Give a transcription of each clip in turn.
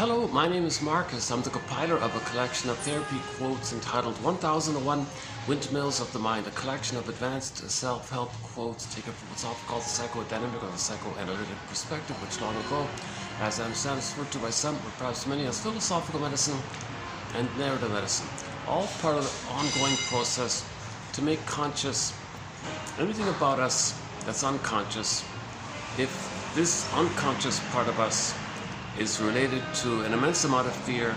Hello, my name is Marcus. I'm the compiler of a collection of therapy quotes entitled 1001 Windmills of the Mind, a collection of advanced self-help quotes taken from what's often called the psychodynamic or the psychoanalytic perspective, which long ago, as I understand, is referred to by some, or perhaps many, as philosophical medicine and narrative medicine. All part of the ongoing process to make conscious anything about us that's unconscious. If this unconscious part of us is related to an immense amount of fear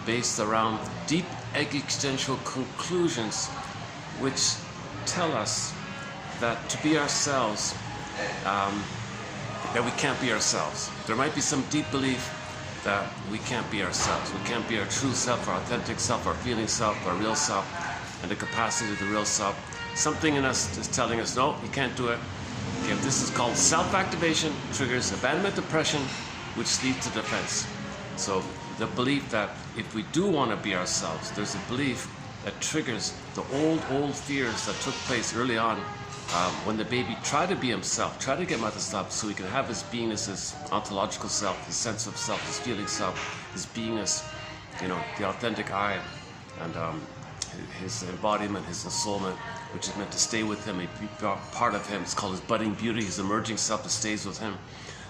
based around deep existential conclusions which tell us that to be ourselves, that we can't be ourselves. There might be some deep belief that we can't be ourselves. We can't be our true self, our authentic self, our feeling self, our real self, and the capacity of the real self. Something in us is telling us, no, you can't do it. Okay, this is called self-activation, triggers abandonment depression, which leads to defense. So the belief that if we do want to be ourselves, there's a belief that triggers the old fears that took place early on when the baby tried to be himself, tried to get mother's love so he can have his beingness, his ontological self, his sense of self, his feeling self, his beingness, the authentic I, and his embodiment, his ensoulment, which is meant to stay with him, a part of him. It's called his budding beauty, his emerging self that stays with him.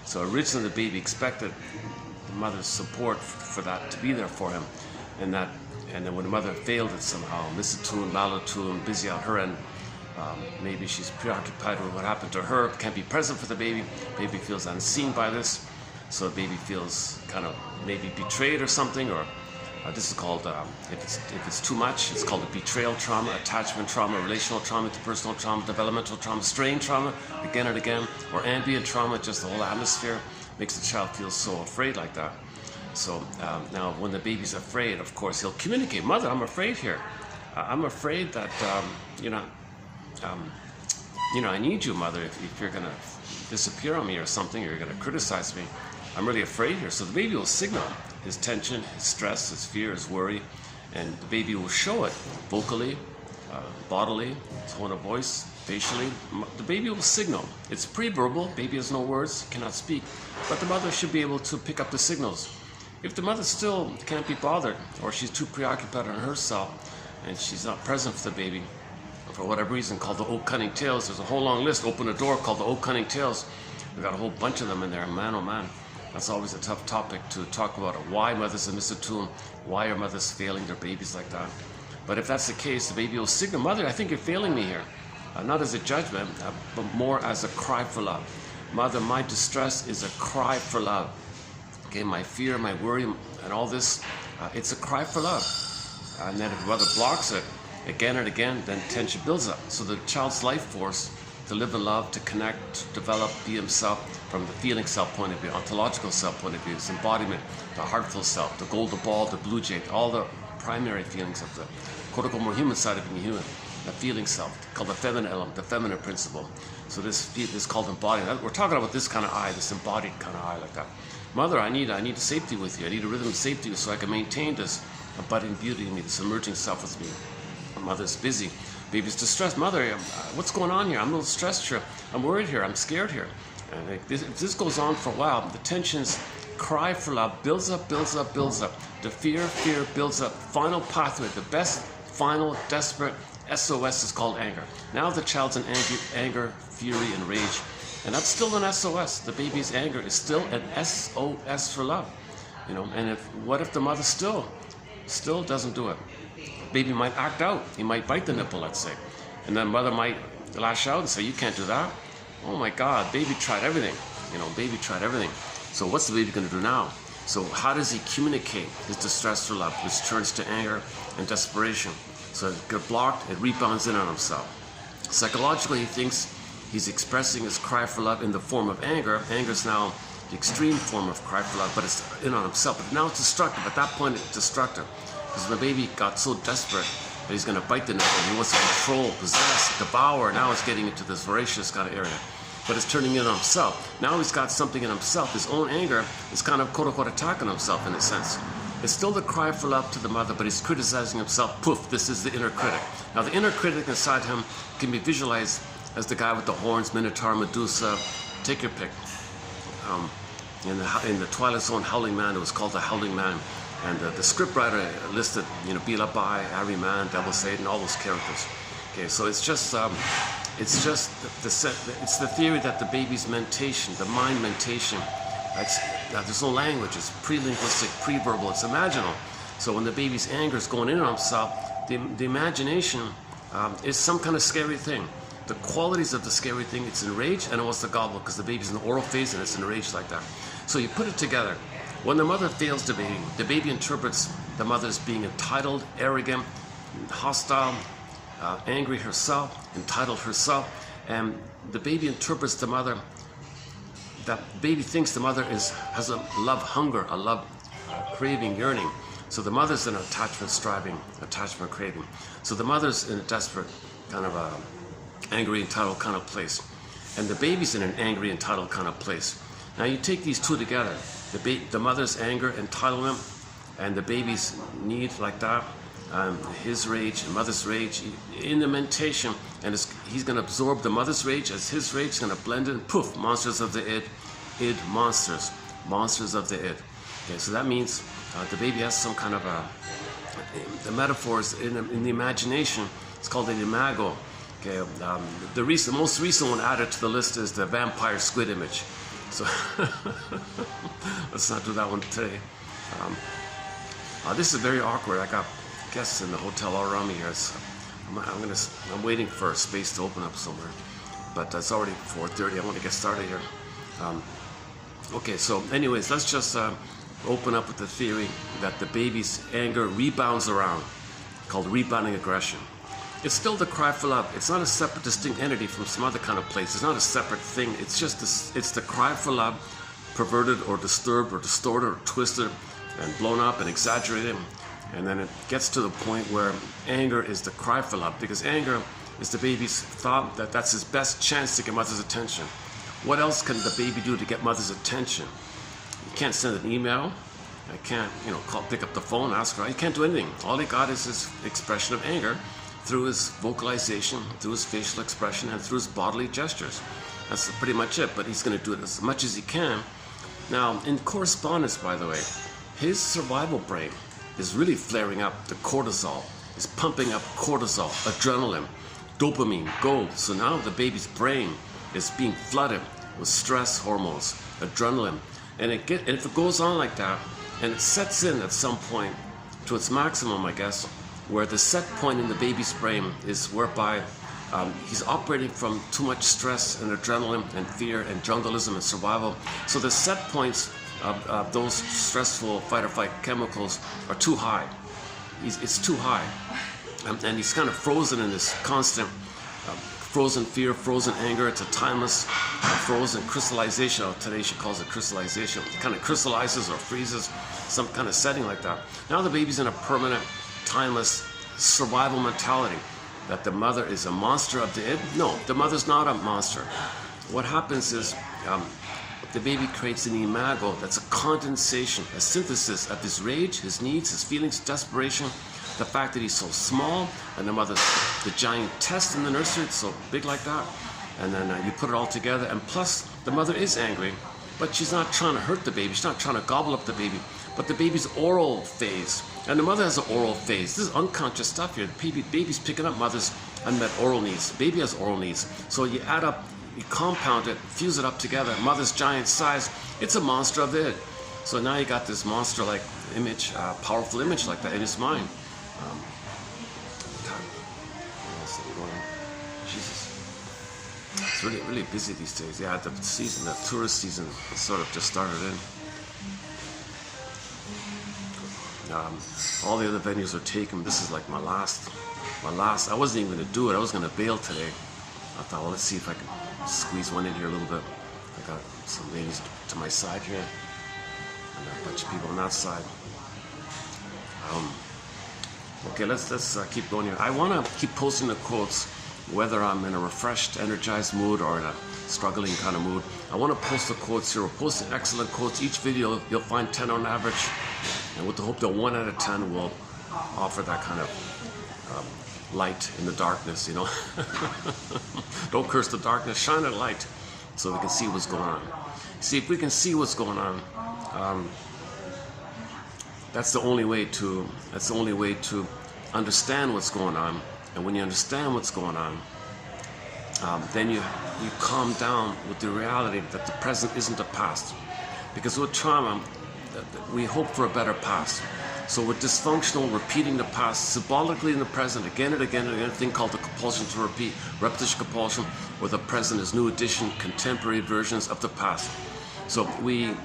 So originally the baby expected the mother's support for that to be there for him, and then when the mother failed it somehow, misattuned, malattuned, busy on her end, maybe she's preoccupied with what happened to her, can't be present for the baby. Baby feels unseen by this, so the baby feels kind of maybe betrayed or something, or this is called, if it's too much, it's called a betrayal trauma, attachment trauma, relational trauma, interpersonal trauma, developmental trauma, strain trauma, again and again, or ambient trauma, just the whole atmosphere makes the child feel so afraid like that. So now when the baby's afraid, of course, he'll communicate, mother, I'm afraid here. I'm afraid that, I need you, mother, if you're gonna disappear on me or something, or you're gonna criticize me. I'm really afraid here. So the baby will signal his tension, his stress, his fear, his worry, and the baby will show it vocally, bodily, tone of voice, facially. The baby will signal. It's pre-verbal, baby has no words, cannot speak, but the mother should be able to pick up the signals. If the mother still can't be bothered, or she's too preoccupied on herself, and she's not present for the baby, for whatever reason, called the old cunning tales, there's a whole long list, open a door, called the old cunning tales. We've got a whole bunch of them in there, man oh man. That's always a tough topic to talk about, why mothers are misattuned, why are mothers failing their babies like that. But if that's the case, the baby will signal, mother, I think you're failing me here. Not as a judgment, but more as a cry for love. Mother, my distress is a cry for love. Okay, my fear, my worry, and all this, it's a cry for love. And then if mother blocks it again and again, then tension builds up. So the child's life force to live in love, to connect, to develop, be himself from the feeling self point of view, ontological self point of view, his embodiment, the heartful self, the golden ball, the blue jay, all the primary feelings of the quote-unquote more human side of being human, the feeling self, called the feminine element, the feminine principle. So this is called embodiment. We're talking about this kind of I, this embodied kind of I like that. Mother, I need a safety with you. I need a rhythm of safety so I can maintain this budding beauty in me, this emerging self with me. Mother's busy. Baby's distressed. Mother, what's going on here? I'm a little stressed here. I'm worried here. I'm scared here. And if this goes on for a while, the tensions, cry for love, builds up, builds up, builds up. The fear builds up. Final pathway, the best, final, desperate SOS is called anger. Now the child's in anger, fury, and rage. And that's still an SOS. The baby's anger is still an SOS for love. And what if the mother still doesn't do it? Baby might act out. He might bite the nipple, let's say. And then mother might lash out and say, you can't do that. Oh my God, baby tried everything. Baby tried everything. So what's the baby going to do now? So how does he communicate his distress for love, which turns to anger and desperation? So it gets blocked, it rebounds in on himself. Psychologically, he thinks he's expressing his cry for love in the form of anger. Anger is now the extreme form of cry for love, but it's in on himself. But now it's destructive. At that point, it's destructive. Because the baby got so desperate that he's going to bite the nipple. He wants to control, possess, devour. Now it's getting into this voracious kind of area. But it's turning in on himself. Now he's got something in himself. His own anger is kind of quote-unquote attacking himself in a sense. It's still the cry for love to the mother, but he's criticizing himself. Poof, this is the inner critic. Now the inner critic inside him can be visualized as the guy with the horns, Minotaur, Medusa, take your pick. in the Twilight Zone Howling Man. It was called the Howling Man, and the scriptwriter listed, you know, Beat Up By, Harry Man, Devil Satan, all those characters. Okay, so it's just it's the theory that the baby's mentation, the mind mentation, there's no language. It's pre-linguistic, pre-verbal. It's imaginal. So when the baby's anger is going in on himself, the imagination is some kind of scary thing. The qualities of the scary thing, it's enraged and it wants to gobble because the baby's in the oral phase and it's enraged like that. So you put it together. When the mother fails the baby interprets the mother as being entitled, arrogant, hostile, angry herself, entitled herself, and the baby interprets the mother, that baby thinks the mother has a love hunger, a love craving, yearning. So the mother's in attachment striving, attachment craving. So the mother's in a desperate kind of a angry, entitled kind of place. And the baby's in an angry, entitled kind of place. Now you take these two together, the mother's anger, entitlement, and the baby's need like that, his rage and mother's rage in the mentation, and he's going to absorb the mother's rage as his rage. He's going to blend it, and poof, monsters of the id monsters of the id. Okay, so that means the baby has some kind of the metaphors in the imagination. It's called an imago. Okay, the most recent one added to the list is the vampire squid image. So let's not do that one today. This is very awkward. I got guests in the hotel all around me here. So I'm waiting for a space to open up somewhere, but it's already 4:30. I want to get started here. Okay, so anyways, let's just open up with the theory that the baby's anger rebounds around, called rebounding aggression. It's still the cry for love. It's not a separate, distinct entity from some other kind of place. It's not a separate thing. It's just it's the cry for love, perverted or disturbed or distorted or twisted and blown up and exaggerated. And then it gets to the point where anger is the cry for love, because anger is the baby's thought that that's his best chance to get mother's attention. What else can the baby do to get mother's attention? You can't send an email. I can't, pick up the phone, ask her. He can't do anything. All he got is his expression of anger through his vocalization, through his facial expression, and through his bodily gestures. That's pretty much it, but he's going to do it as much as he can. Now, in correspondence, by the way, his survival brain is really flaring up. The cortisol is pumping up cortisol, adrenaline, dopamine, gold. So now the baby's brain is being flooded with stress hormones, adrenaline. And if it goes on like that, and it sets in at some point to its maximum, I guess, where the set point in the baby's brain is whereby he's operating from too much stress and adrenaline and fear and jungleism and survival. So the set points of those stressful fight or flight chemicals are too high. It's too high. And he's kind of frozen in this constant frozen fear, frozen anger. It's a timeless frozen crystallization. Today she calls it crystallization. It kind of crystallizes or freezes, some kind of setting like that. Now the baby's in a permanent, timeless survival mentality that the mother is a monster of the id. No, the mother's not a monster. What happens is the baby creates an imago that's a condensation, a synthesis of his rage, his needs, his feelings, desperation, the fact that he's so small, and the mother's the giant test in the nursery, it's so big like that, and then you put it all together, and plus the mother is angry, but she's not trying to hurt the baby, she's not trying to gobble up the baby, but the baby's oral phase, and the mother has an oral phase. This is unconscious stuff here. The baby's picking up mother's unmet oral needs. The baby has oral needs, so you add up, you compound it, fuse it up together, mother's giant size, it's a monster of it. So now you got this monster-like image, powerful image like that in his mind. Jesus. It's really, really busy these days. Yeah, the season, the tourist season sort of just started in. All the other venues are taken. This is like my last. I wasn't even going to do it. I was going to bail today. I thought, well, let's see if I can squeeze one in here a little bit. I got some ladies to my side here, and a bunch of people on that side. Okay, let's keep going here. I want to keep posting the quotes, whether I'm in a refreshed, energized mood or in a struggling kind of mood. I want to post the quotes here. We're posting excellent quotes. Each video, you'll find 10 on average, and with the hope that 1 out of 10 will offer that kind of light in the darkness, Don't curse the darkness, shine a light so we can see what's going on. See, if we can see what's going on, that's the only way to understand what's going on. And when you understand what's going on, then you calm down with the reality that the present isn't the past. Because with trauma, we hope for a better past. So we're dysfunctional, repeating the past symbolically in the present again and again and again, a thing called the compulsion to repeat, repetition compulsion, where the present is new edition, contemporary versions of the past. So we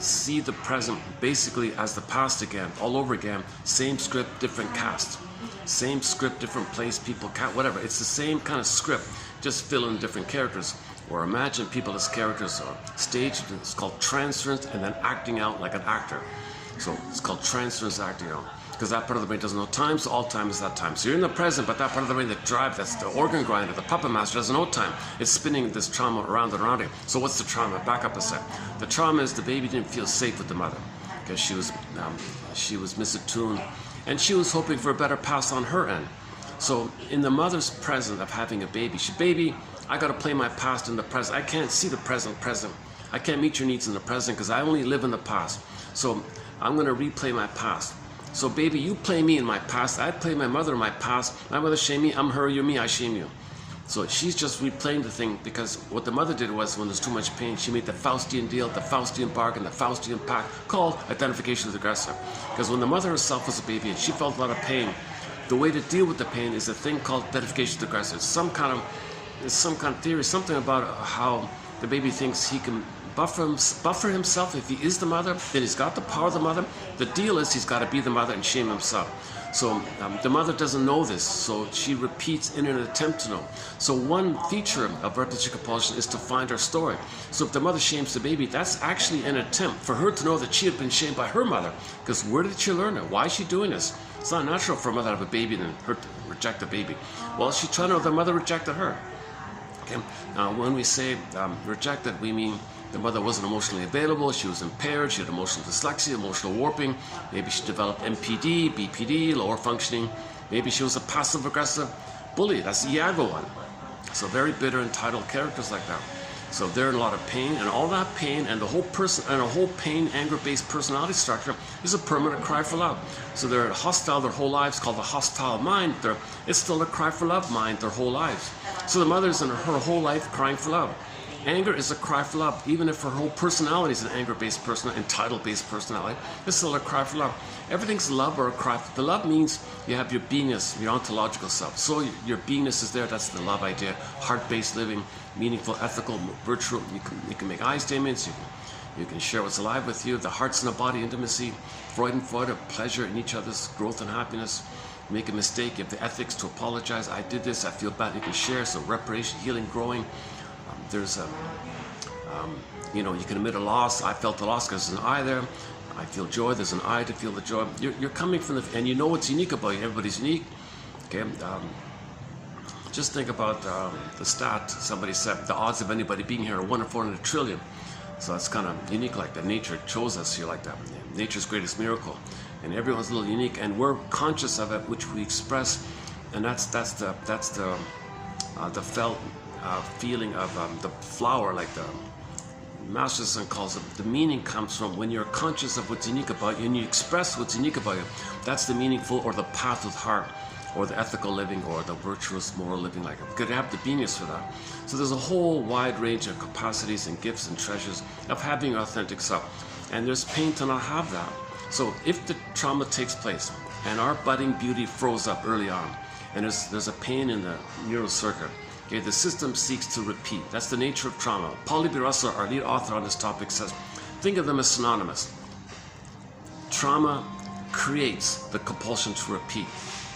see the present basically as the past again, all over again, same script, different cast. Same script, different place, people, cat, whatever. It's the same kind of script, just fill in different characters. Or imagine people as characters or staged. It's called transference and then acting out like an actor. So it's called transference acting out. Because that part of the brain doesn't know time, so all time is that time. So you're in the present, but that part of the brain that drives, that's the organ grinder, the puppet master, doesn't know time. It's spinning this trauma around and around it. So what's the trauma? Back up a sec. The trauma is the baby didn't feel safe with the mother because she was misattuned, and she was hoping for a better past on her end. So in the mother's present of having a baby, baby, I got to play my past in the present. I can't see the present. I can't meet your needs in the present because I only live in the past. So I'm going to replay my past. So baby, you play me in my past. I play my mother in my past. My mother shame me. I'm her. You're me. I shame you. So she's just replaying the thing because what the mother did was when there's too much pain, she made the Faustian deal, the Faustian bargain, the Faustian pact called identification with the aggressor. Because when the mother herself was a baby and she felt a lot of pain, the way to deal with the pain is a thing called identification with the aggressor. It's some kind of theory, something about how the baby thinks he can buffer himself. If he is the mother, then he's got the power of the mother. The deal is he's got to be the mother and shame himself. So the mother doesn't know this, so she repeats in an attempt to know. So one feature of repetition compulsion is to find her story. So if the mother shames the baby, that's actually an attempt for her to know that she had been shamed by her mother. Because where did she learn it? Why is she doing this? It's not natural for a mother to have a baby and her to reject the baby. Well, she's trying to know the mother rejected her. Okay? Now, when we say rejected, we mean the mother wasn't emotionally available, she was impaired, she had emotional dyslexia, emotional warping, maybe she developed MPD, BPD, lower functioning, maybe she was a passive-aggressive bully, that's the Iago one. So very bitter, entitled characters like that. So they're in a lot of pain, and all that pain and the whole pain, anger-based personality structure is a permanent cry for love. So they're hostile their whole lives, called the hostile mind. It's still a cry for love mind their whole lives. So the mother's in her whole life crying for love. Anger is a cry for love, even if her whole personality is an anger-based personality, entitled-based personality. It's still a cry for love. Everything's love or a cry. The love means you have your beingness, your ontological self. So your beingness is there. That's the love idea. Heart-based living, meaningful, ethical, virtual. You can make I statements. You can share what's alive with you. The heart's and the body intimacy. Freud and Freud are pleasure in each other's growth and happiness. You make a mistake. You have the ethics to apologize. I did this. I feel bad. You can share. So reparation, healing, growing. There's you can admit a loss. I felt the loss because there's an I there. I feel joy. There's an I to feel the joy. You're coming from and you know what's unique about you. Everybody's unique. Okay. Just think about the stat. Somebody said the odds of anybody being here are 1 in 400 trillion. So that's kind of unique like that. Nature chose us here like that. Nature's greatest miracle, and everyone's a little unique, and we're conscious of it, which we express, and that's the felt feeling of the flower, like the Master Son calls it. The meaning comes from when you're conscious of what's unique about you and you express what's unique about you. That's the meaningful, or the path with heart, or the ethical living, or the virtuous moral living. Like it could have the beingness for that. So there's a whole wide range of capacities and gifts and treasures of having your authentic self, and there's pain to not have that. So if the trauma takes place and our budding beauty froze up early on, and there's a pain in the neural circuit, okay, the system seeks to repeat. That's the nature of trauma. Pauli B. Russell, our lead author on this topic, says, think of them as synonymous. Trauma creates the compulsion to repeat.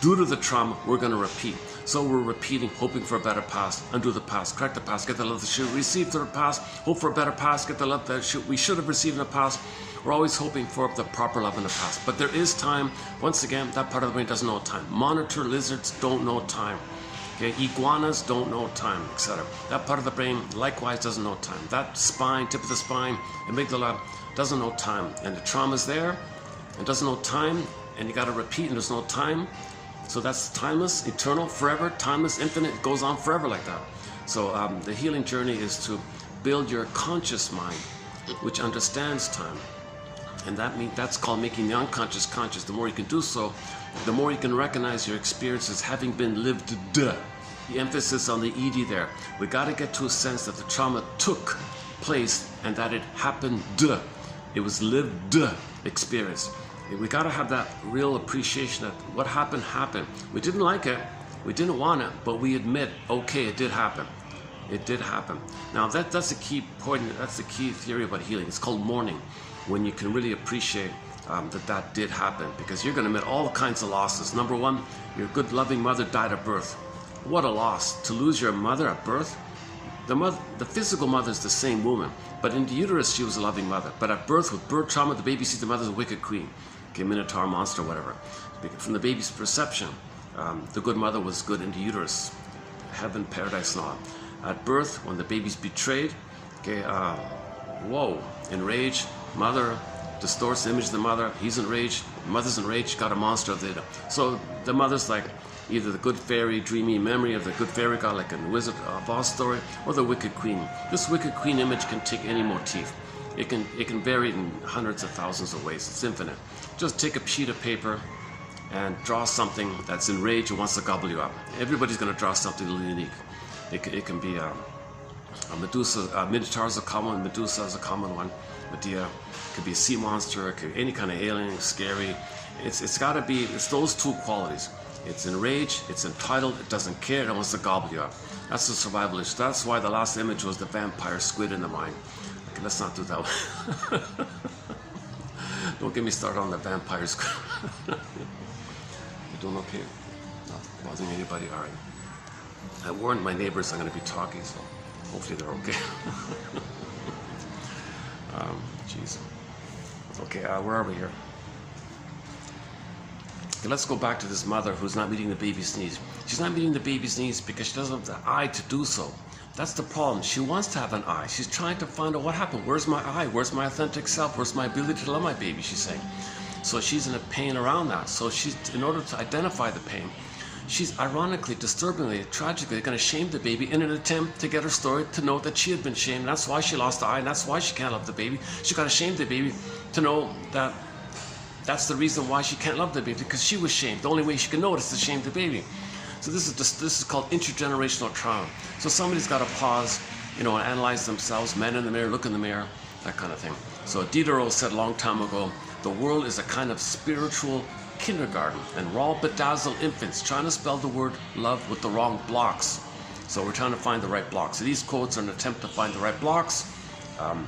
Due to the trauma, we're going to repeat. So we're repeating, hoping for a better past, undo the past, correct the past, get the love that should receive to the past, hope for a better past, get the love that we should have received in the past. We're always hoping for the proper love in the past. But there is time. Once again, that part of the brain doesn't know time. Monitor lizards don't know time. Okay, iguanas don't know time, etc. That part of the brain likewise doesn't know time. That spine, tip of the spine, amygdala, doesn't know time. And the trauma's there, and doesn't know time, and you got to repeat, and there's no time. So that's timeless, eternal, forever, timeless, infinite. It goes on forever like that. So the healing journey is to build your conscious mind, which understands time. And that's called making the unconscious conscious. The more you can do so, the more you can recognize your experiences having been lived. The emphasis on the ED there. We got to get to a sense that the trauma took place and that it happened. It was lived experience. We got to have that real appreciation that what happened happened. We didn't like it, we didn't want it, but we admit, okay, it did happen. It did happen. Now that's a key point. That's the key theory about healing. It's called mourning, when you can really appreciate that did happen, because you're going to admit all kinds of losses. Number one, your good loving mother died at birth. What a loss to lose your mother at birth. The physical mother is the same woman, but in the uterus she was a loving mother. But at birth, with birth trauma, the baby sees the mother as a wicked queen, okay, minotaur, monster, whatever. From the baby's perception, the good mother was good in the uterus, heaven, paradise, and all. At birth, when the baby's betrayed, okay, whoa, enraged, mother distorts the image of the mother. He's enraged, mother's enraged, got a monster of the. So the mother's like either the good fairy, dreamy memory of the good fairy god, like in the Wizard of Oz story, or the wicked queen. This wicked queen image can take any motif. It can vary in hundreds of thousands of ways. It's infinite. Just take a sheet of paper and draw something that's enraged and wants to gobble you up. Everybody's going to draw something unique. It can be a Medusa. Minotaur is a common one. Medusa is a common one. Medea. It could be a sea monster. It could be any kind of alien, scary. It's got to be. It's those two qualities. It's enraged, it's entitled, it doesn't care, it wants to gobble you up. That's the survival issue. That's why the last image was the vampire squid in the mine. Okay, let's not do that one. Don't get me started on the vampire squid. You doing okay? Not bothering anybody? All right. I warned my neighbors I'm going to be talking, so hopefully they're okay. Jeez. Okay, where are we here? Okay, let's go back to this mother who's not meeting the baby's needs. She's not meeting the baby's needs because she doesn't have the eye to do so. That's the problem. She wants to have an eye. She's trying to find out what happened. Where's my eye? Where's my authentic self? Where's my ability to love my baby? She's saying. So she's in a pain around that. So she's, in order to identify the pain, she's ironically, disturbingly, tragically going to shame the baby in an attempt to get her story to know that she had been shamed. That's why she lost the eye, and that's why she can't love the baby. She got to shame the baby to know that that's the reason why she can't love the baby, because she was shamed. The only way she can know it is to shame the baby. So this is called intergenerational trauma. So somebody's got to pause, and analyze themselves, men in the mirror, look in the mirror, that kind of thing. So Diderot said a long time ago, the world is a kind of spiritual kindergarten, and we're all bedazzled infants trying to spell the word love with the wrong blocks. So we're trying to find the right blocks. So these quotes are an attempt to find the right blocks. I'm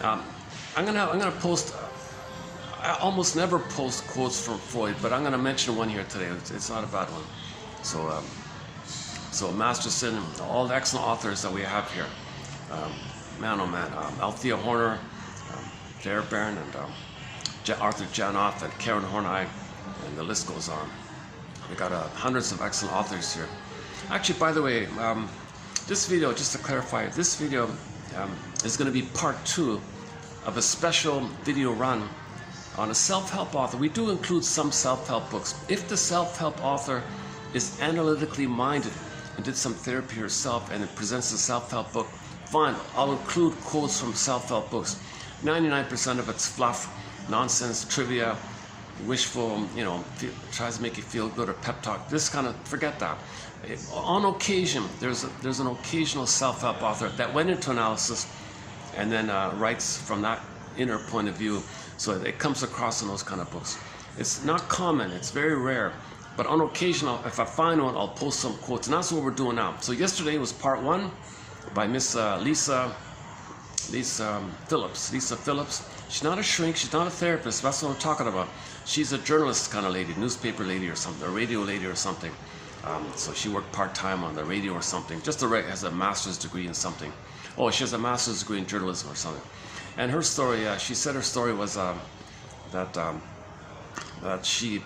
gonna post. I almost never post quotes from Freud, but I'm going to mention one here today. It's not a bad one. So Masterson, all the excellent authors that we have here. Man, oh man. Althea Horner, Claire Byrne, and Arthur Janoff, and Karen Horney, and the list goes on. We got hundreds of excellent authors here. Actually, by the way, this video, just to clarify, this video is going to be part 2 of a special video run on a self-help author. We do include some self-help books. If the self-help author is analytically minded and did some therapy herself and it presents a self-help book, fine, I'll include quotes from self-help books. 99% of it's fluff, nonsense, trivia, wishful, tries to make you feel good, or pep talk. This kind of, forget that. On occasion, there's an occasional self-help author that went into analysis and then writes from that inner point of view. So it comes across in those kind of books. It's not common, it's very rare, but on occasion, if I find one, I'll post some quotes, and that's what we're doing now. So yesterday was part 1 by Miss Lisa Phillips. Lisa Phillips. She's not a shrink, she's not a therapist, that's what I'm talking about. She's a journalist kind of lady, newspaper lady or something, a radio lady or something. So she worked part-time on the radio or something, just has a master's degree in something. Oh, she has a master's degree in journalism or something. And her story, she said her story was that she,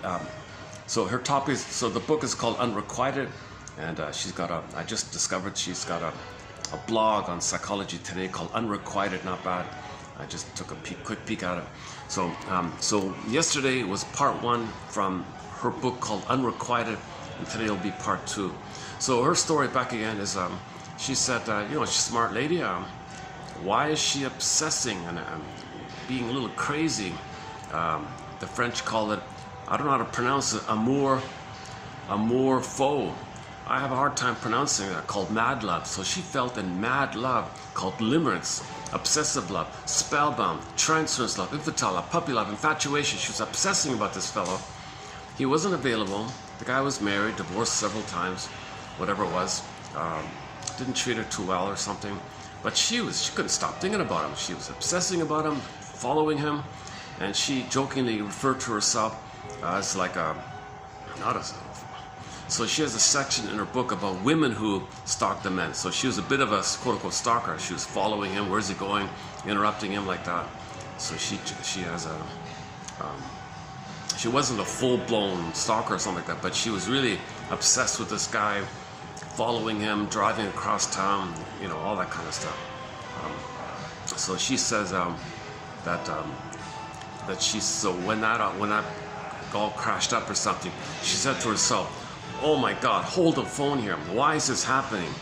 so her topic is, so the book is called Unrequited, and she's got I just discovered she's got a blog on Psychology Today called Unrequited, not bad. I just took a quick peek at it. So, so yesterday was part 1 from her book called Unrequited, and today will be part 2. So her story back again is, she said, you know, she's a smart lady. Why is she obsessing and being a little crazy? The French call it, I don't know how to pronounce it, amour faux. I have a hard time pronouncing that, called mad love. So she felt in mad love, called limerence, obsessive love, spellbound, transference love, infantile love, puppy love, infatuation. She was obsessing about this fellow. He wasn't available. The guy was married, divorced several times, whatever it was. Didn't treat her too well or something. But she couldn't stop thinking about him. She was obsessing about him, following him, and she jokingly referred to herself as like so she has a section in her book about women who stalk the men. So she was a bit of a quote-unquote stalker. She was following him, where's he going, interrupting him like that. So she has a, she wasn't a full-blown stalker or something like that, but she was really obsessed with this guy, following him, driving across town, you know, all that kind of stuff. So she says that she, so when that all crashed up or something, she said to herself, oh my God, hold the phone here. Why is this happening?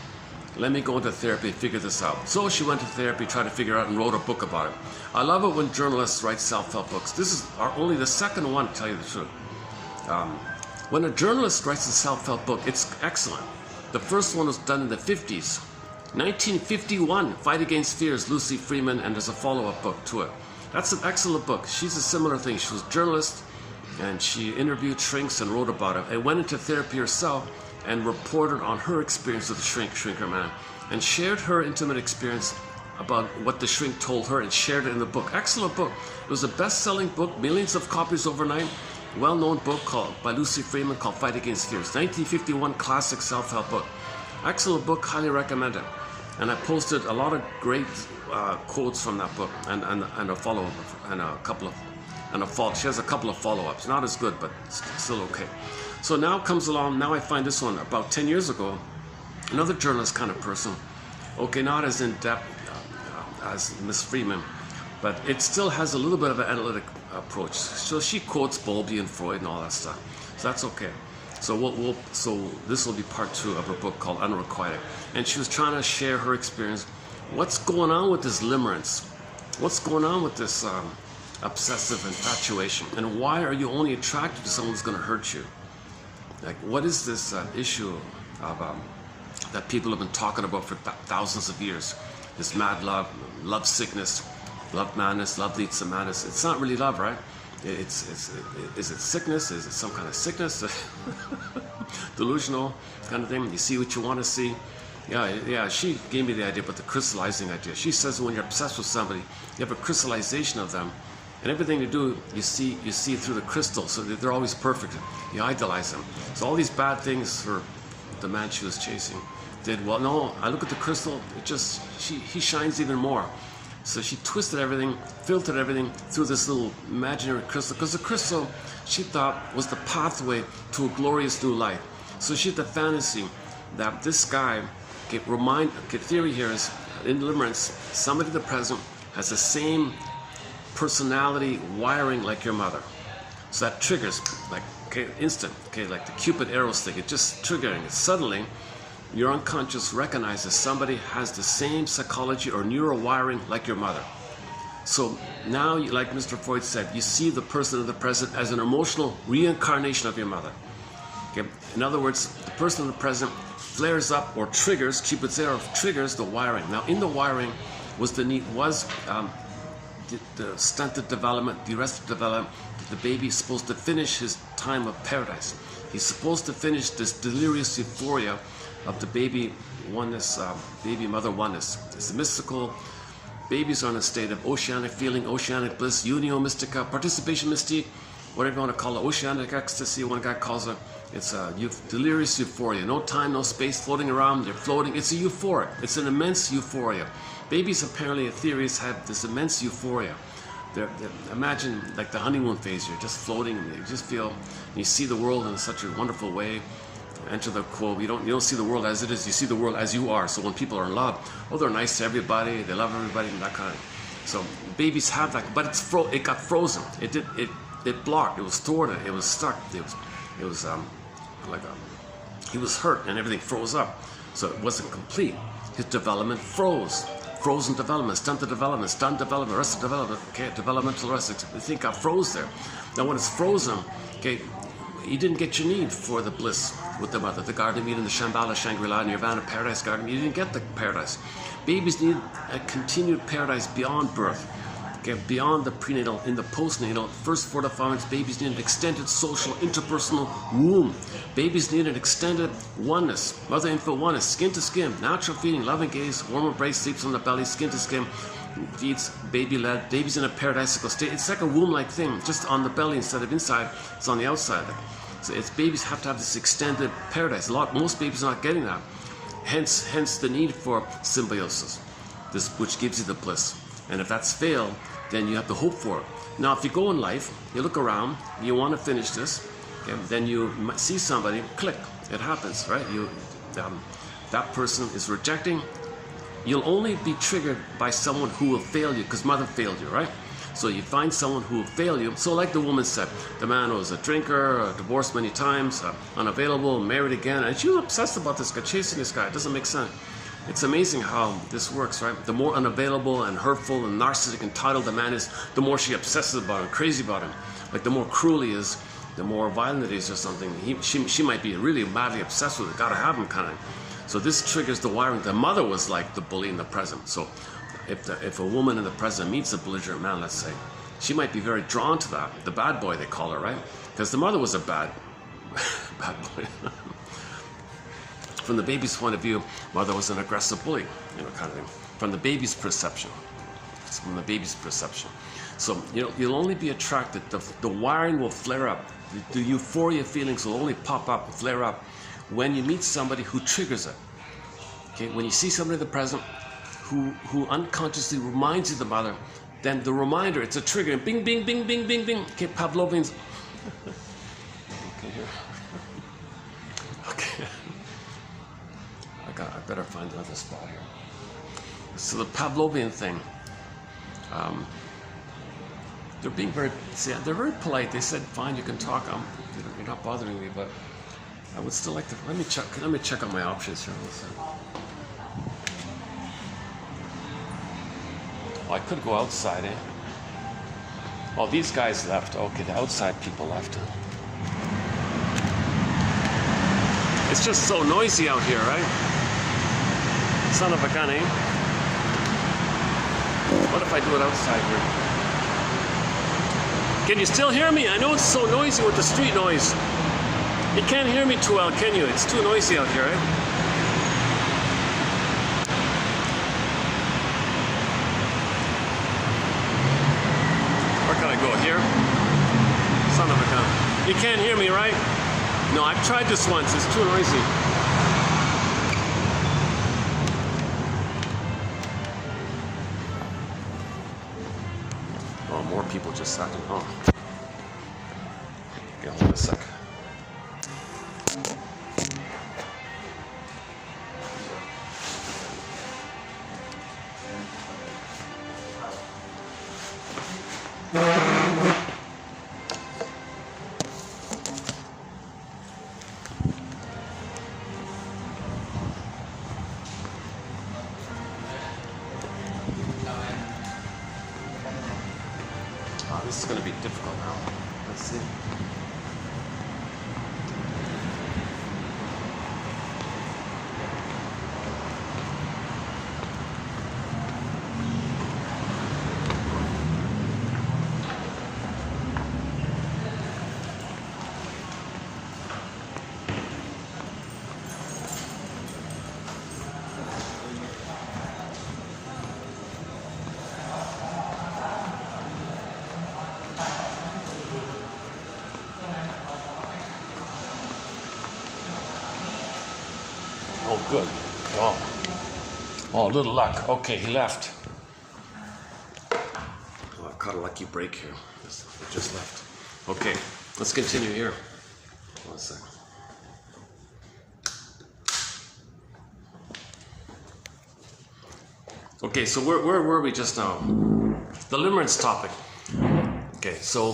Let me go into therapy and figure this out. So she went to therapy, tried to figure it out, and wrote a book about it. I love it when journalists write self-help books. This is only the second one, to tell you the truth. When a journalist writes a self-help book, it's excellent. The first one was done in the 50s. 1951, Fight Against Fears, Lucy Freeman, and there's a follow-up book to it. That's an excellent book. She's a similar thing. She was a journalist, and she interviewed shrinks and wrote about it, and went into therapy herself and reported on her experience with the shrinker man, and shared her intimate experience about what the shrink told her, and shared it in the book. Excellent book. It was a best-selling book, millions of copies overnight. Well-known book by Lucy Freeman called Fight Against Fears. 1951 classic self-help book. Excellent book, highly recommend it. And I posted a lot of great quotes from that book, and a follow-up, and a couple of, she has a couple of follow-ups. Not as good, but still okay. So now comes along, now I find this one about 10 years ago, another journalist kind of person. Okay, not as in-depth as Miss Freeman, but it still has a little bit of an analytic approach. So she quotes Bowlby and Freud and all that stuff. So that's okay. So so this will be part 2 of her book called Unrequited. And she was trying to share her experience. What's going on with this limerence? What's going on with this obsessive infatuation? And why are you only attracted to someone who's going to hurt you? Like, what is this issue of that people have been talking about for thousands of years? This mad love, love sickness, love madness, love leads to madness. It's not really love, right? Is it sickness? Is it some kind of sickness? Delusional kind of thing. You see what you want to see. Yeah, she gave me the idea about the crystallizing idea. She says when you're obsessed with somebody, you have a crystallization of them, and everything you do, you see through the crystal, so they're always perfect. You idolize them. So all these bad things for the man she was chasing did well. No, I look at the crystal, he shines even more. So she twisted everything, filtered everything through this little imaginary crystal, because the crystal, she thought, was the pathway to a glorious new life. So she had the fantasy that this guy, theory here is, in limerence, somebody in the present has the same personality wiring like your mother. So that triggers, like, instant, like the Cupid arrow stick, it just triggering it. Suddenly, your unconscious recognizes somebody has the same psychology or neural wiring like your mother. So now, like Mr. Freud said, you see the person in the present as an emotional reincarnation of your mother. Okay? In other words, the person in the present flares up or triggers, Cupid's arrow triggers the wiring. Now in the wiring was the stunted development, the arrested development. The baby is supposed to finish his time of paradise. He's supposed to finish this delirious euphoria of the baby oneness, baby mother oneness. It's mystical. Babies are in a state of oceanic feeling, oceanic bliss, unio mystica, participation mystique, whatever you want to call it, oceanic ecstasy. One guy calls it. It's a delirious euphoria. No time, no space, floating around. They're floating. It's a euphoria. It's an immense euphoria. Babies apparently, theories, have this immense euphoria. Imagine like the honeymoon phase. You're just floating. And you just feel. You see the world in such a wonderful way. Enter the quote. You don't see the world as it is. You see the world as you are. So when people are in love, they're nice to everybody. They love everybody and that kind of. So babies have that, but it got frozen. It blocked. It was stored. It was stuck. It was he was hurt and everything froze up. So it wasn't complete. his development froze. Frozen development, stunted development, stunt development, arrested development, okay, developmental arrest. I think I froze there. Now when it's frozen, okay, you didn't get your need for the bliss with the mother, the garden of Eden, the Shambhala, Shangri-La, Nirvana, Paradise Garden. You didn't get the paradise. Babies need a continued paradise beyond birth. Okay, beyond the prenatal, in the postnatal, first 4 to 5 months, babies need an extended social, interpersonal womb. Babies need an extended oneness, mother-infant oneness, skin to skin, natural feeding, loving gaze, warm embrace, sleeps on the belly, skin to skin, feeds, baby-led, baby's in a paradisical state. It's like a womb-like thing, just on the belly instead of inside, it's on the outside. So it's babies have to have this extended paradise. Most babies are not getting that. Hence the need for symbiosis, this which gives you the bliss. And if that's failed, then you have to hope for it. Now, if you go in life, you look around, you want to finish this, okay, then you see somebody, click, it happens, right? That person is rejecting. You'll only be triggered by someone who will fail you, because mother failed you, right? So you find someone who will fail you. So like the woman said, the man was a drinker, divorced many times, unavailable, married again, and she was obsessed about this guy, chasing this guy. It doesn't make sense. It's amazing how this works, right? The more unavailable and hurtful and narcissistic and entitled the man is, the more she obsesses about him, crazy about him. Like the more cruel he is, the more violent it is or something. She might be really madly obsessed with it, gotta have him kind of. So this triggers the wiring. The mother was like the bully in the present. So if a woman in the present meets a belligerent man, let's say, she might be very drawn to that. The bad boy, they call her, right? Because the mother was a bad boy. From the baby's point of view, mother was an aggressive bully, kind of thing. From the baby's perception. It's from the baby's perception. So, you'll only be attracted, the wiring will flare up. The euphoria feelings will only pop up, flare up, when you meet somebody who triggers it. Okay, when you see somebody in the present who unconsciously reminds you of the mother, then the reminder, it's a trigger, and bing, bing, bing, bing, bing, bing. Okay, Pavlovian's. Okay, here. Okay. I better find another spot here. So the Pavlovian thing, they're being they're very polite. They said, fine, you can talk. You're not bothering me, but I would still like to, let me check on my options here. Oh, I could go outside, eh? Oh, these guys left. Okay, the outside people left. It's just so noisy out here, right? Son of a gun, eh? What if I do it outside here? Can you still hear me? I know it's so noisy with the street noise. You can't hear me too well, can you? It's too noisy out here, eh? Where can I go? Here? Son of a gun. You can't hear me, right? No, I've tried this once. It's too noisy. Oh, more people just sat in. Oh. Okay, hold on a sec. This is going to be difficult now. Let's see. Oh, good. Oh, little luck. Okay, he left. Oh, I've caught a lucky break here. It just left. Okay, let's continue here. One second. Okay, so where were we just now? The limerence topic. Okay, so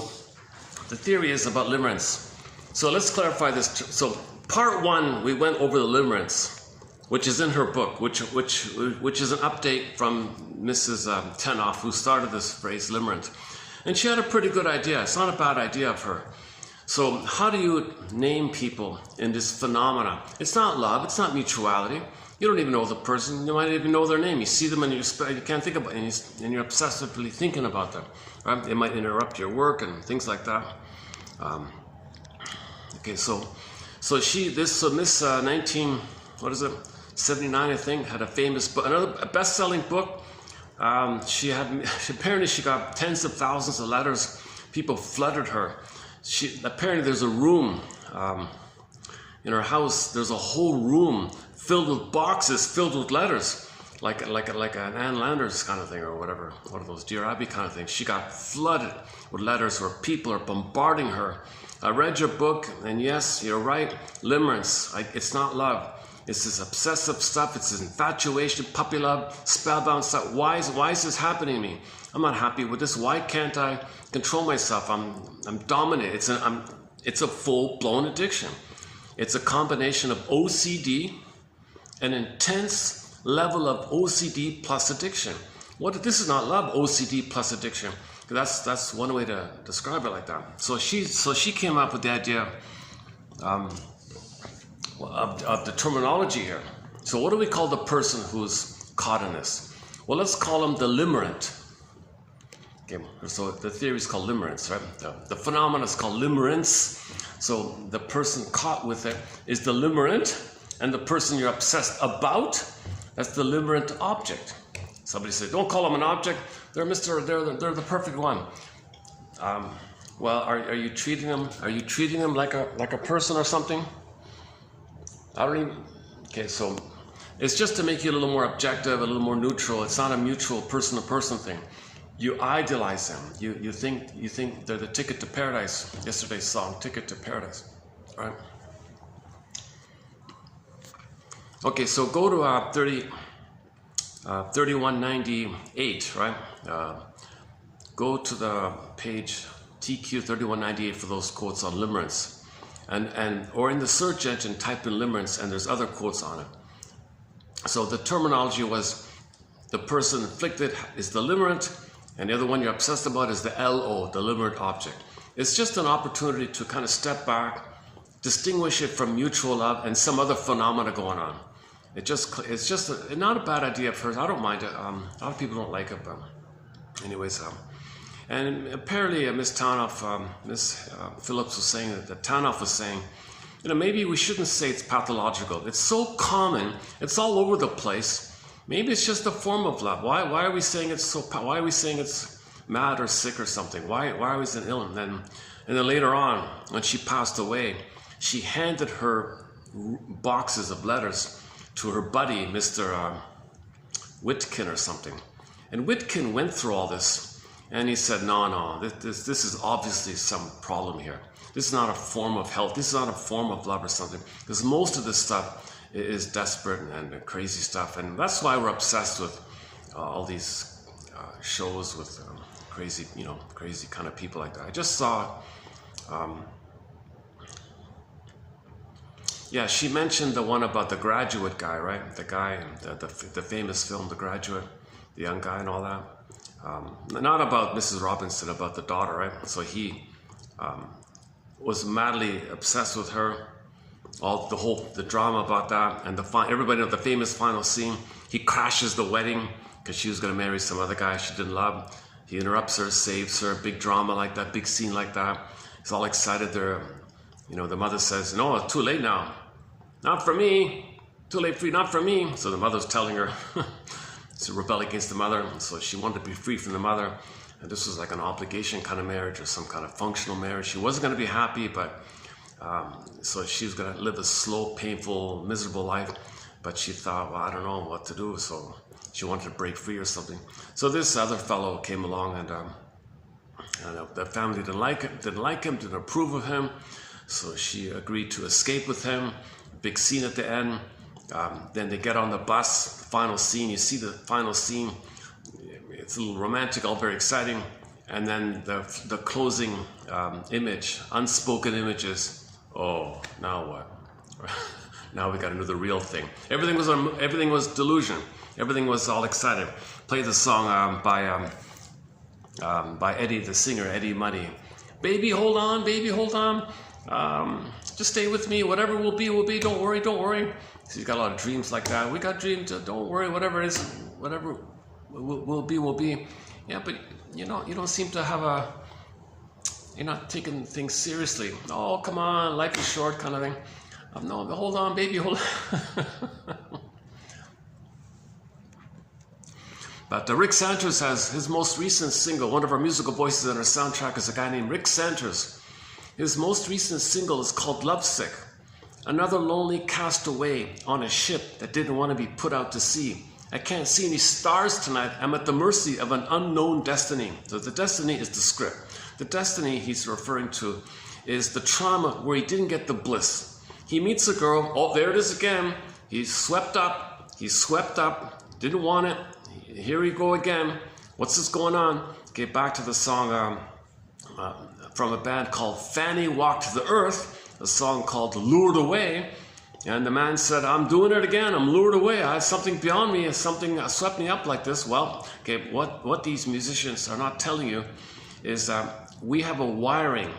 the theory is about limerence. So let's clarify this. So part one, we went over the limerence. which is in her book, which is an update from Mrs. Tenoff, who started this phrase, limerent. And she had a pretty good idea. It's not a bad idea of her. So how do you name people in this phenomena? It's not love. It's not mutuality. You don't even know the person. You might even know their name. You see them and you can't think about it, and you're obsessively thinking about them. Right? It might interrupt your work and things like that. Okay, so Miss 79, I think, had a famous book, a best-selling book. Apparently she got tens of thousands of letters. People flooded her. Apparently there's a room in her house. There's a whole room filled with boxes filled with letters, like an Ann Landers kind of thing, or whatever, one of those Dear Abby kind of things. She got flooded with letters where people are bombarding her. I read your book, and yes, you're right. Limerence. It's not love. It's this obsessive stuff. It's this infatuation, puppy love, spellbound stuff. Why is this happening to me? I'm not happy with this. Why can't I control myself? I'm dominated. It's a full-blown addiction. It's a combination of OCD, an intense level of OCD plus addiction. This is not love. OCD plus addiction. That's one way to describe it like that. So she came up with the idea of the terminology here. So what do we call the person who's caught in this? Well, let's call him the limerent. Okay, so the theory is called limerence, right? The phenomenon is called limerence. So the person caught with it is the limerent, and the person you're obsessed about, that's the limerent object. Somebody said, don't call them an object. They're the perfect one. Well, are you treating them? Are you treating them like a person or something? I don't even. Okay, so it's just to make you a little more objective, a little more neutral. It's not a mutual person-to-person thing. You idealize them. You think they're the ticket to paradise. Yesterday's song, Ticket to Paradise, right? Okay, so go to 3198, right? Go to the page TQ 3198 for those quotes on limerence, or in the search engine type in limerence, and there's other quotes on it. So the terminology was the person inflicted is the limerent, and the other one you're obsessed about is the LO, the limerent object. It's just an opportunity to kind of step back, distinguish it from mutual love and some other phenomena going on. It's just not a bad idea of hers. I don't mind it. A lot of people don't like it, but anyways. And apparently Miss Phillips was saying that Tanoff was saying, maybe we shouldn't say it's pathological. It's so common. It's all over the place. Maybe it's just a form of love. Why are we saying it's why are we saying it's mad or sick or something? Why are we saying ill? And then later on, when she passed away, she handed her boxes of letters to her buddy, Mr. Whitkin or something. And Whitkin went through all this, and he said, no, this is obviously some problem here. This is not a form of health. This is not a form of love or something. Because most of this stuff is desperate and crazy stuff. And that's why we're obsessed with all these shows with crazy kind of people like that. I just saw, yeah, she mentioned the one about the Graduate guy, right? The guy, the famous film, The Graduate, the young guy and all that. Not about Mrs. Robinson, about the daughter, right? So he was madly obsessed with her. The drama about that, and everybody know the famous final scene. He crashes the wedding because she was going to marry some other guy she didn't love. He interrupts her, saves her. Big drama like that, big scene like that. He's all excited there. The mother says, "No, it's too late now. Not for me. Too late for you, not for me." So the mother's telling her to rebel against the mother. So she wanted to be free from the mother, and this was like an obligation kind of marriage or some kind of functional marriage. She wasn't going to be happy, but. So she was going to live a slow, painful, miserable life, but she thought, well, I don't know what to do, so she wanted to break free or something. So this other fellow came along, and the family didn't like him, didn't approve of him, so she agreed to escape with him. Big scene at the end. Then they get on the bus, the final scene. You see the final scene. It's a little romantic, all very exciting. And then the closing image, unspoken images. Oh, now what? Now we got to do the real thing. Everything was delusion. Everything was all excited. Play the song by Eddie, the singer, Eddie Money. Baby, hold on, baby, hold on. Just stay with me. Whatever will be, will be. Don't worry, don't worry. So he's got a lot of dreams like that. We got dreams. Don't worry. Whatever it is, whatever will be, will be. Yeah, but you don't seem to have you're not taking things seriously. Oh, come on, life is short, kind of thing. No, hold on, baby, hold on. But Rick Santos has his most recent single. One of our musical voices on our soundtrack is a guy named Rick Santos. His most recent single is called Lovesick. Another lonely castaway on a ship that didn't want to be put out to sea. I can't see any stars tonight. I'm at the mercy of an unknown destiny. So the destiny is the script. The destiny he's referring to is the trauma where he didn't get the bliss. He meets a girl. Oh, there it is again. He's swept up. Didn't want it. Here we go again. What's this going on? Get back to the song from a band called Fanny Walked to the Earth, a song called Lured Away. And the man said, I'm doing it again. I'm lured away. I have something beyond me. Something swept me up like this. Well, okay, what these musicians are not telling you is we have a wiring.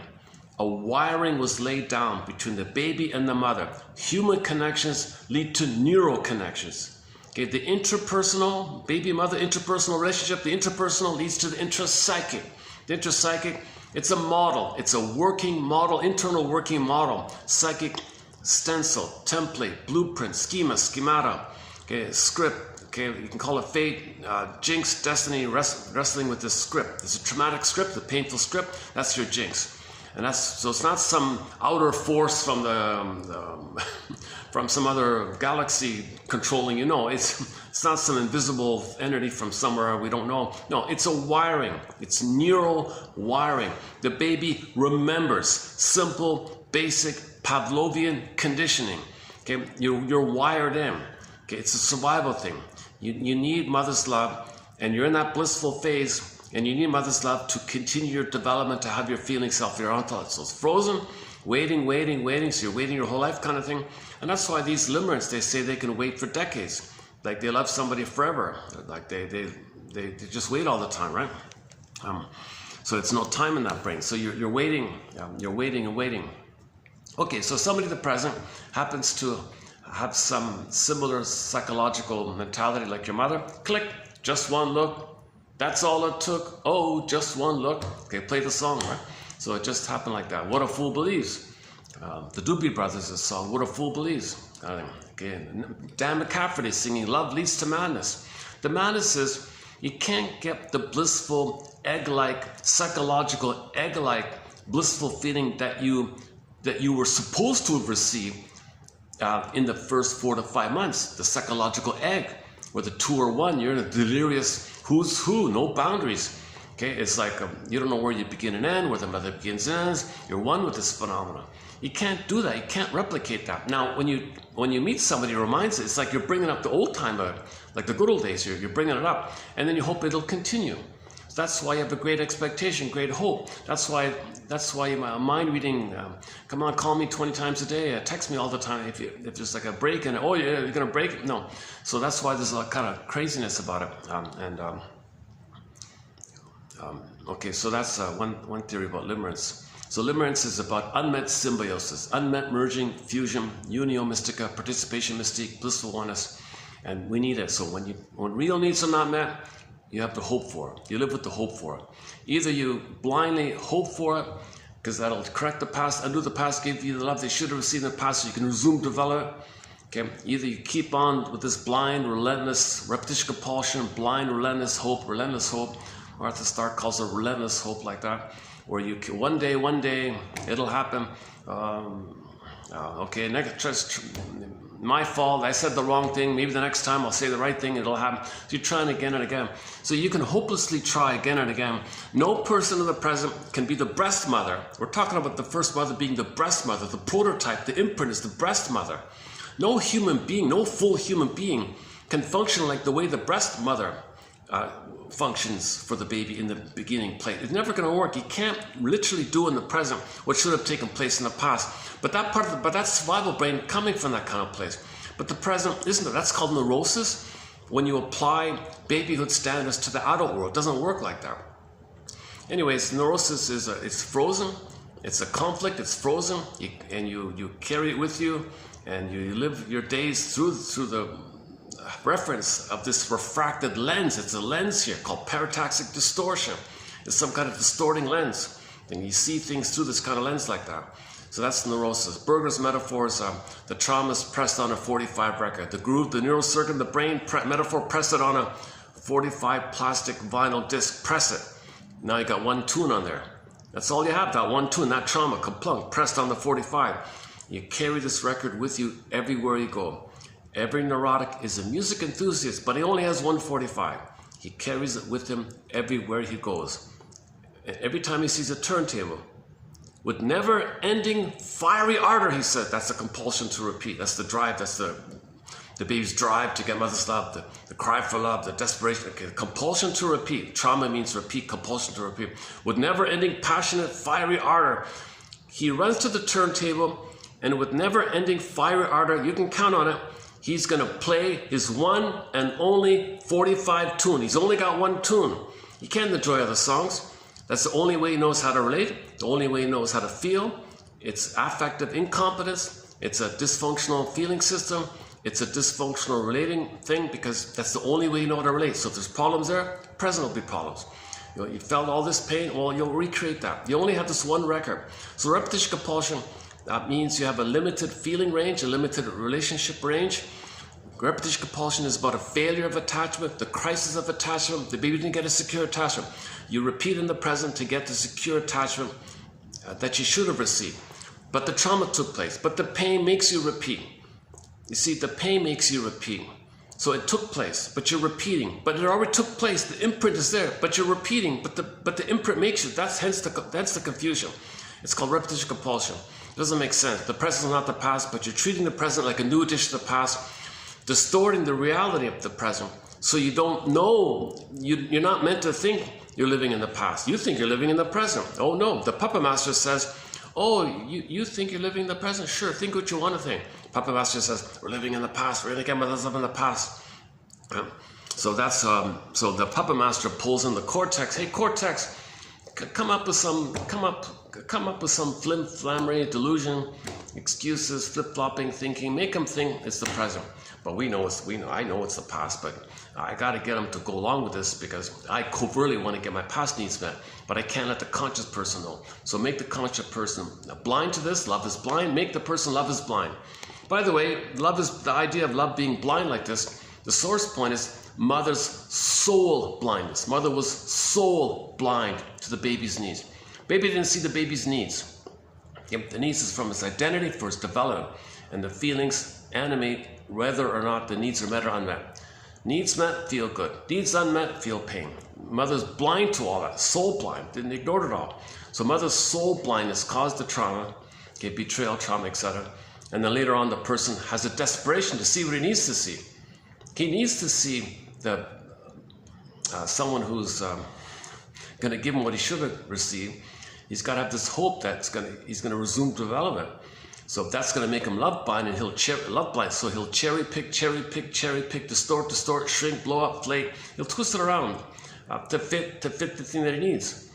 A wiring was laid down between the baby and the mother. Human connections lead to neural connections. Okay, the interpersonal, baby-mother interpersonal relationship, the interpersonal leads to the intrapsychic. The intrapsychic, it's a model. It's a working model, internal working model. Psychic stencil, template, blueprint, schema, schemata, okay, script, okay, you can call it fate, jinx, destiny, wrestling with this script. It's a traumatic script, a painful script, that's your jinx. And so it's not some outer force from from some other galaxy controlling you. No, it's not some invisible entity from somewhere we don't know. No, it's a wiring. It's neural wiring. The baby remembers simple, basic Pavlovian conditioning. Okay, you're wired in. Okay, it's a survival thing. You need mother's love, and you're in that blissful phase. And you need mother's love to continue your development, to have your feeling self, your own thoughts. So it's frozen, waiting, so you're waiting your whole life kind of thing. And that's why these limerents, they say they can wait for decades. Like they love somebody forever. Like they just wait all the time, right? So it's no time in that brain. So you're waiting, you're waiting and waiting. Okay, so somebody in the present happens to have some similar psychological mentality like your mother. Click, just one look. That's all it took. Oh, just one look. Okay, play the song, right? So it just happened like that. What a Fool Believes. The Doobie Brothers' song, What a Fool Believes. Okay, Dan McCafferty singing Love Leads to Madness. The madness is you can't get the blissful, egg-like, psychological, egg-like, blissful feeling that you were supposed to have received in the first 4 to 5 months. The psychological egg, where the 2 or 1, you're in a delirious who's who, no boundaries. Okay, it's like you don't know where you begin and end, where the mother begins and ends. You're one with this phenomenon. You can't do that. You can't replicate that. Now, when you meet somebody who reminds it, it's like you're bringing up the old time, like the good old days here. You're bringing it up, and then you hope it'll continue. So that's why you have a great expectation, great hope. That's why mind reading. Come on, call me 20 times a day. Text me all the time if there's like a break and oh yeah, you're gonna break it. No, so that's why there's a kind of craziness about it. Okay, so that's one theory about limerence. So limerence is about unmet symbiosis, unmet merging, fusion, unio mystica, participation mystique, blissful oneness, and we need it. So when real needs are not met, you have to hope for it. You live with the hope for it. Either you blindly hope for it, because that'll correct the past, undo the past, give you the love they should have received in the past so you can resume development. Okay? Either you keep on with this blind, relentless, repetition compulsion, blind, relentless hope, Arthur Stark calls it relentless hope like that, where you can, one day, it'll happen. Okay, my fault, I said the wrong thing, maybe the next time I'll say the right thing, it'll happen. So you're trying again and again. So you can hopelessly try again and again. No person in the present can be the breast mother. We're talking about the first mother being the breast mother, the prototype, the imprint is the breast mother. No human being, no full human being can function like the way the breast mother functions for the baby in the beginning play. It's never going to work. You can't literally do in the present what should have taken place in the past. But that part of but that survival brain coming from that kind of place. But the present isn't it? That's called neurosis. When you apply babyhood standards to the adult world, it doesn't work like that. Anyways, neurosis is it's frozen. It's a conflict. It's frozen, and you carry it with you, and you live your days through the reference of this refracted lens. It's a lens here called parataxic distortion. It's some kind of distorting lens, and you see things through this kind of lens like that. So that's neurosis. Berger's metaphors, the trauma is pressed on a 45 record. The groove, the neural circuit, the brain metaphor, press it on a 45 plastic vinyl disc, press it. Now you got one tune on there. That's all you have, that one tune, that trauma, kaplunk, pressed on the 45. You carry this record with you everywhere you go. Every neurotic is a music enthusiast, but he only has 145. He carries it with him everywhere he goes. And every time he sees a turntable, with never-ending fiery ardor, he said, that's the compulsion to repeat. That's the drive, that's the baby's drive to get mother's love, the cry for love, the desperation, okay, the compulsion to repeat. Trauma means repeat, compulsion to repeat. With never-ending passionate, fiery ardor, he runs to the turntable, and with never-ending fiery ardor, you can count on it, he's going to play his one and only 45 tune. He's only got one tune. He can't enjoy other songs. That's the only way he knows how to relate, the only way he knows how to feel. It's affective incompetence. It's a dysfunctional feeling system. It's a dysfunctional relating thing because that's the only way you know how to relate. So if there's problems there, present will be problems. You felt all this pain, well, you'll recreate that. You only have this one record. So repetition compulsion, that means you have a limited feeling range, a limited relationship range. Repetition compulsion is about a failure of attachment, the crisis of attachment. The baby didn't get a secure attachment. You repeat in the present to get the secure attachment that you should have received. But the trauma took place. But the pain makes you repeat. You see, the pain makes you repeat. So it took place, but you're repeating. But it already took place. The imprint is there, but you're repeating. But the imprint makes you. That's the confusion. It's called repetition compulsion. It doesn't make sense. The present is not the past, but you're treating the present like a new addition to the past, distorting the reality of the present. So you don't know. You're not meant to think you're living in the past. You think you're living in the present. Oh no, the puppet master says, oh, you think you're living in the present? Sure, think what you want to think. Puppet master says, we're living in the past. We're going to get mother's love in the past. So that's so the puppet master pulls in the cortex. Hey, cortex, come up with some flim-flammery delusion, excuses, flip-flopping thinking. Make them think it's the present. But I know it's the past, but I got to get them to go along with this because I covertly want to get my past needs met, but I can't let the conscious person know. So make the conscious person blind to this. Love is blind. Make the person love is blind. By the way, love is the idea of love being blind like this. The source point is mother's soul blindness. Mother was soul blind to the baby's needs. Baby didn't see the baby's needs. The needs is from its identity, for its development, and the feelings animate whether or not the needs are met or unmet. Needs met, feel good. Needs unmet, feel pain. Mother's blind to all that, soul blind, didn't ignore it all. So mother's soul blindness caused the trauma, okay, betrayal, trauma, etc. And then later on, the person has a desperation to see what he needs to see. He needs to see someone who's going to give him what he should have received. He's got to have this hope that he's going to resume development. So that's going to make him love blind, and he'll so he'll cherry pick, distort, shrink, blow up, flake. He'll twist it around to fit the thing that he needs.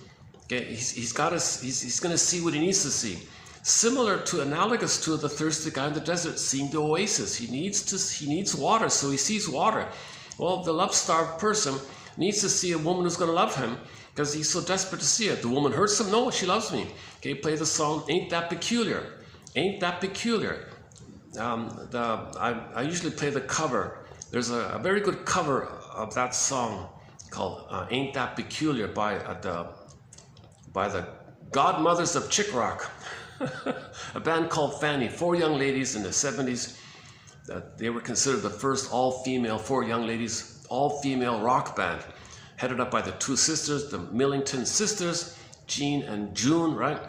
Okay, he's going to see what he needs to see. Similar to, analogous to the thirsty guy in the desert seeing the oasis. He needs water, so he sees water. Well, the love-starved person needs to see a woman who's going to love him because he's so desperate to see it. The woman hurts him. No, she loves me. Okay, play the song, Ain't That Peculiar. Ain't That Peculiar. I usually play the cover. There's a very good cover of that song called Ain't That Peculiar by the Godmothers of Chick Rock. A band called Fanny, 4 young ladies in the 70s. They were considered the first all-female, 4 young ladies, all-female rock band, headed up by the 2 sisters, the Millington sisters, Jean and June, right?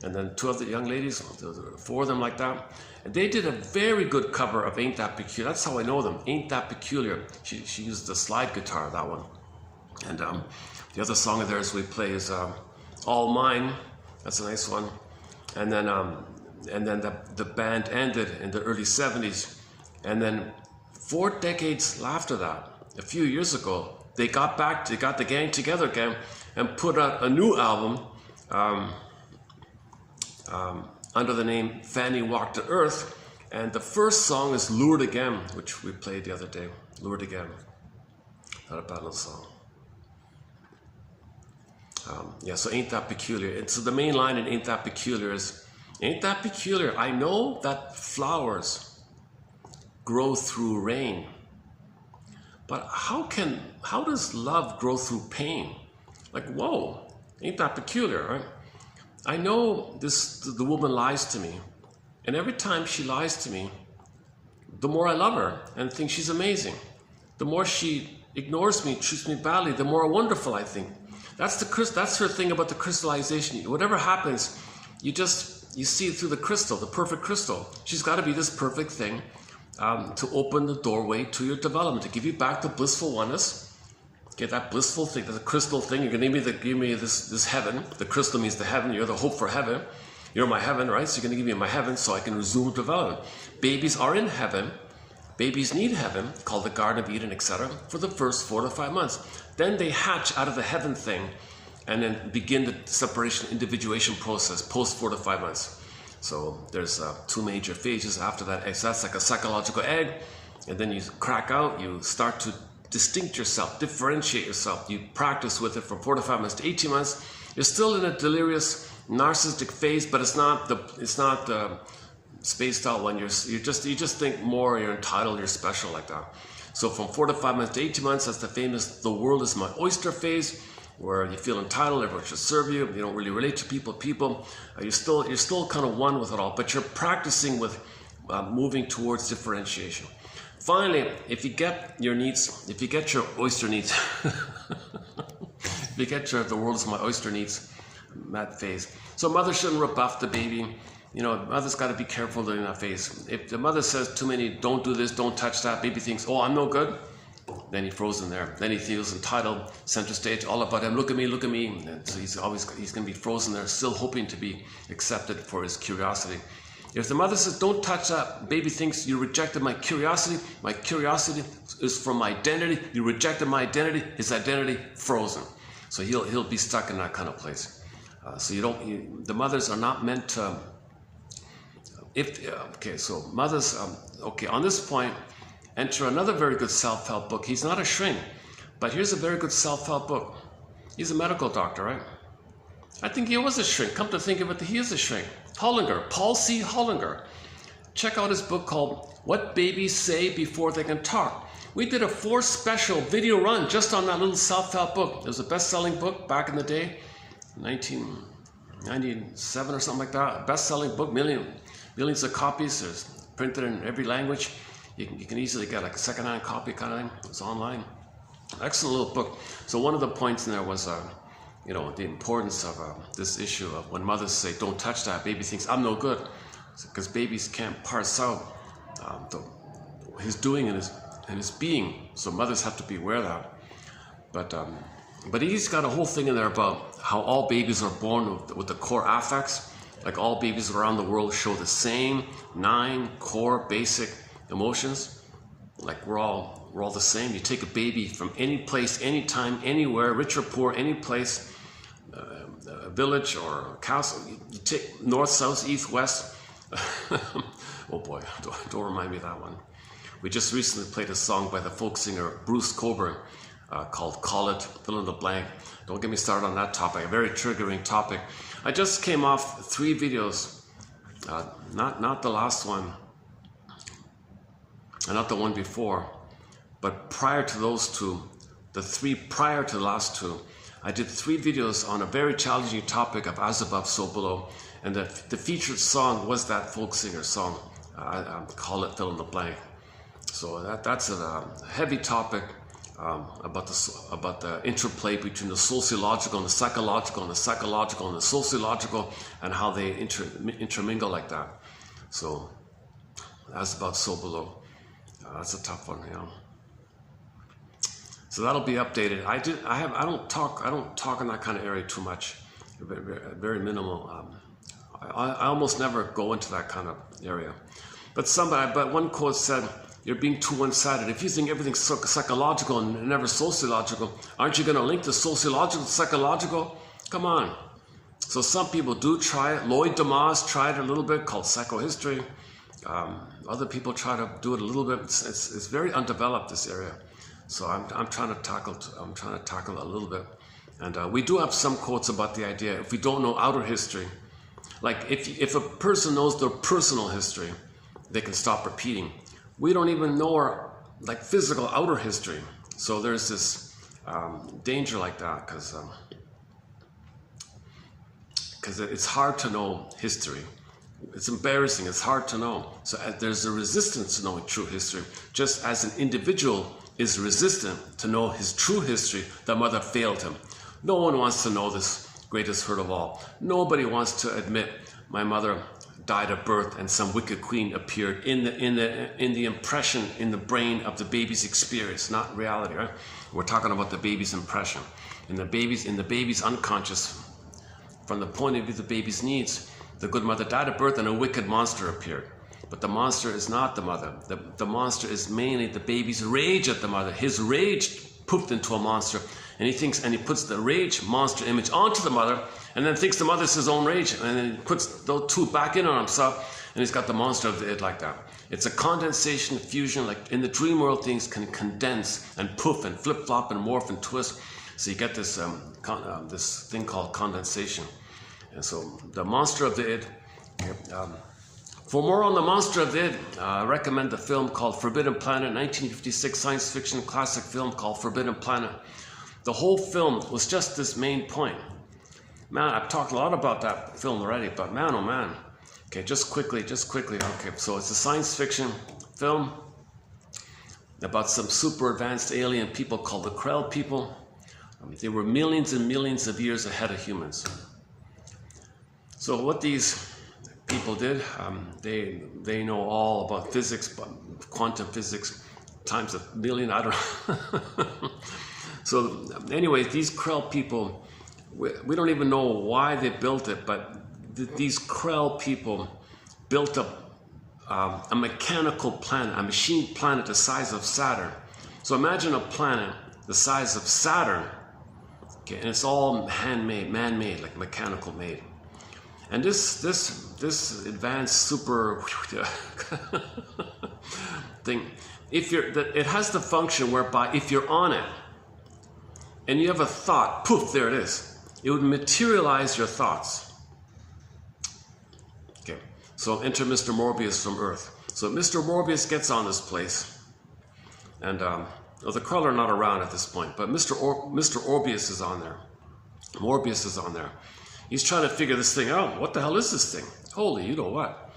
And then 2 other young ladies, 4 of them like that. And they did a very good cover of Ain't That Peculiar. That's how I know them, Ain't That Peculiar. She used the slide guitar, that one. And the other song of theirs we play is All Mine. That's a nice one. And then the band ended in the early 70s. And then 4 decades after that, a few years ago, they got the gang together again and put out a new album under the name Fanny Walked the Earth. And the first song is Lured Again, which we played the other day. Lured Again. Not a bad little song. Yeah, so Ain't That Peculiar. And so the main line in Ain't That Peculiar is, ain't that peculiar? I know that flowers grow through rain. But how does love grow through pain? Like, whoa, ain't that peculiar, right? I know the woman lies to me. And every time she lies to me, the more I love her and think she's amazing. The more she ignores me, treats me badly, the more wonderful I think. That's her thing about the crystallization. Whatever happens, you see it through the crystal, the perfect crystal. She's got to be this perfect thing to open the doorway to your development, to give you back the blissful oneness. Get that blissful thing, the crystal thing. You're going to give me this heaven. The crystal means the heaven. You're the hope for heaven. You're my heaven, right? So you're going to give me my heaven so I can resume development. Babies are in heaven. Babies need heaven, called the Garden of Eden, etc., for the first 4 to 5 months. Then they hatch out of the heaven thing and then begin the separation individuation process post 4 to 5 months. So there's 2 major phases after that egg. So that's like a psychological egg. And then you crack out, you start to distinct yourself, differentiate yourself. You practice with it from 4 to 5 months to 18 months. You're still in a delirious narcissistic phase, but it's not the spaced out one. You just think more, you're entitled, you're special, like that. So from 4 to 5 months to 18 months, that's the famous "the world is my oyster" phase, where you feel entitled, everyone should serve you. You don't really relate to people. You're still kind of one with it all, but you're practicing with moving towards differentiation. Finally, if you get your needs, if you get your oyster needs, if you get your "the world is my oyster" needs, that phase. So mother shouldn't rebuff the baby. You know, mother's got to be careful during that phase. If the mother says too many, don't do this, don't touch that, baby thinks, oh, I'm no good, then he's frozen there. Then he feels entitled, center stage, all about him, look at me, look at me. And so he's going to be frozen there, still hoping to be accepted for his curiosity. If the mother says, don't touch that, baby thinks, you rejected my curiosity is from my identity, you rejected my identity, his identity, frozen. So he'll be stuck in that kind of place. So the mothers are not meant to, so mothers, on this point, enter another very good self-help book. He's not a shrink, but here's a very good self-help book. He's a medical doctor, right? I think he was a shrink. Come to think of it, he is a shrink. Hollinger, Paul C. Hollinger. Check out his book called What Babies Say Before They Can Talk. We did a 4 special video run just on that little self-help book. It was a best-selling book back in the day, 1997 or something like that. Best-selling book, millions of copies. There's printed in every language. You can easily get like a second-hand copy kind of thing. It's online. Excellent little book. So one of the points in there was, the importance of this issue of when mothers say, don't touch that, baby thinks, I'm no good. Because babies can't parse out his doing and his being. So mothers have to be aware of that. But he's got a whole thing in there about how all babies are born with the core affects. Like all babies around the world show the same 9 core basic emotions. Like we're all the same. You take a baby from any place, anytime, anywhere, rich or poor, any place, a village or a castle. You take north, south, east, west. Oh boy, don't remind me of that one. We just recently played a song by the folk singer Bruce Coburn called Call It, Fill in the Blank. Don't get me started on that topic, a very triggering topic. I just came off 3 videos, not the last one, and not the one before, but prior to those 2, the 3 prior to the last 2, I did 3 videos on a very challenging topic of As Above, So Below, and the featured song was that folk singer song, Call It, Fill in the Blank. So that's a heavy topic about the interplay between the sociological and the psychological and the psychological and the sociological and how they intermingle like that. So As Above, So Below. That's a tough one, So that'll be updated. I don't talk in that kind of area too much. Very minimal. I almost never go into that kind of area. But one quote said, "You're being too one-sided. If you think everything's psychological and never sociological, aren't you going to link the sociological to psychological? Come on." So some people do try it. Lloyd Demas tried it a little bit, called psychohistory. Other people try to do it a little bit. It's very undeveloped, this area. So I'm trying to tackle it a little bit. And we do have some quotes about the idea, if we don't know outer history, like if a person knows their personal history, they can stop repeating. We don't even know our like physical outer history. So there's this danger like that, because it's hard to know history. It's embarrassing, it's hard to know. So there's a resistance to knowing true history. Just as an individual is resistant to know his true history, that mother failed him. No one wants to know this greatest hurt of all. Nobody wants to admit my mother died at birth and some wicked queen appeared in the impression in the brain of the baby's experience, not reality, right? We're talking about the baby's impression. In the baby's unconscious, from the point of view of the baby's needs, the good mother died at birth and a wicked monster appeared. But the monster is not the mother. The monster is mainly the baby's rage at the mother. His rage poofed into a monster, and he puts the rage monster image onto the mother, and then thinks the mother's his own rage, and then he puts those two back in on himself, and he's got the monster of the id like that. It's a condensation, fusion, like in the dream world things can condense and poof and flip-flop and morph and twist. So you get this this thing called condensation. And so the monster of the id. For more on the monster of the id, I recommend the film called Forbidden Planet, 1956 science fiction classic film called Forbidden Planet. The whole film was just this main point. Man, I've talked a lot about that film already, but man, oh man. Okay, just quickly. Okay, so it's a science fiction film about some super advanced alien people called the Krell people. They were millions and millions of years ahead of humans. So what these people did, they know all about physics, but quantum physics times a million, I don't know. So anyway, these Krell people, we don't even know why they built it, but these Krell people built up a mechanical planet, a machine planet the size of Saturn. So imagine a planet the size of Saturn, okay, and it's all handmade, man-made, like mechanical made. And this advanced super thing, it has the function whereby if you're on it and you have a thought, poof, there it is. It would materialize your thoughts. Okay, so enter Mr. Morbius from Earth. So Mr. Morbius gets on this place, and the Krell are not around at this point, but Mr. Orbius is on there. Morbius is on there. He's trying to figure this thing out. What the hell is this thing? Holy, you know what?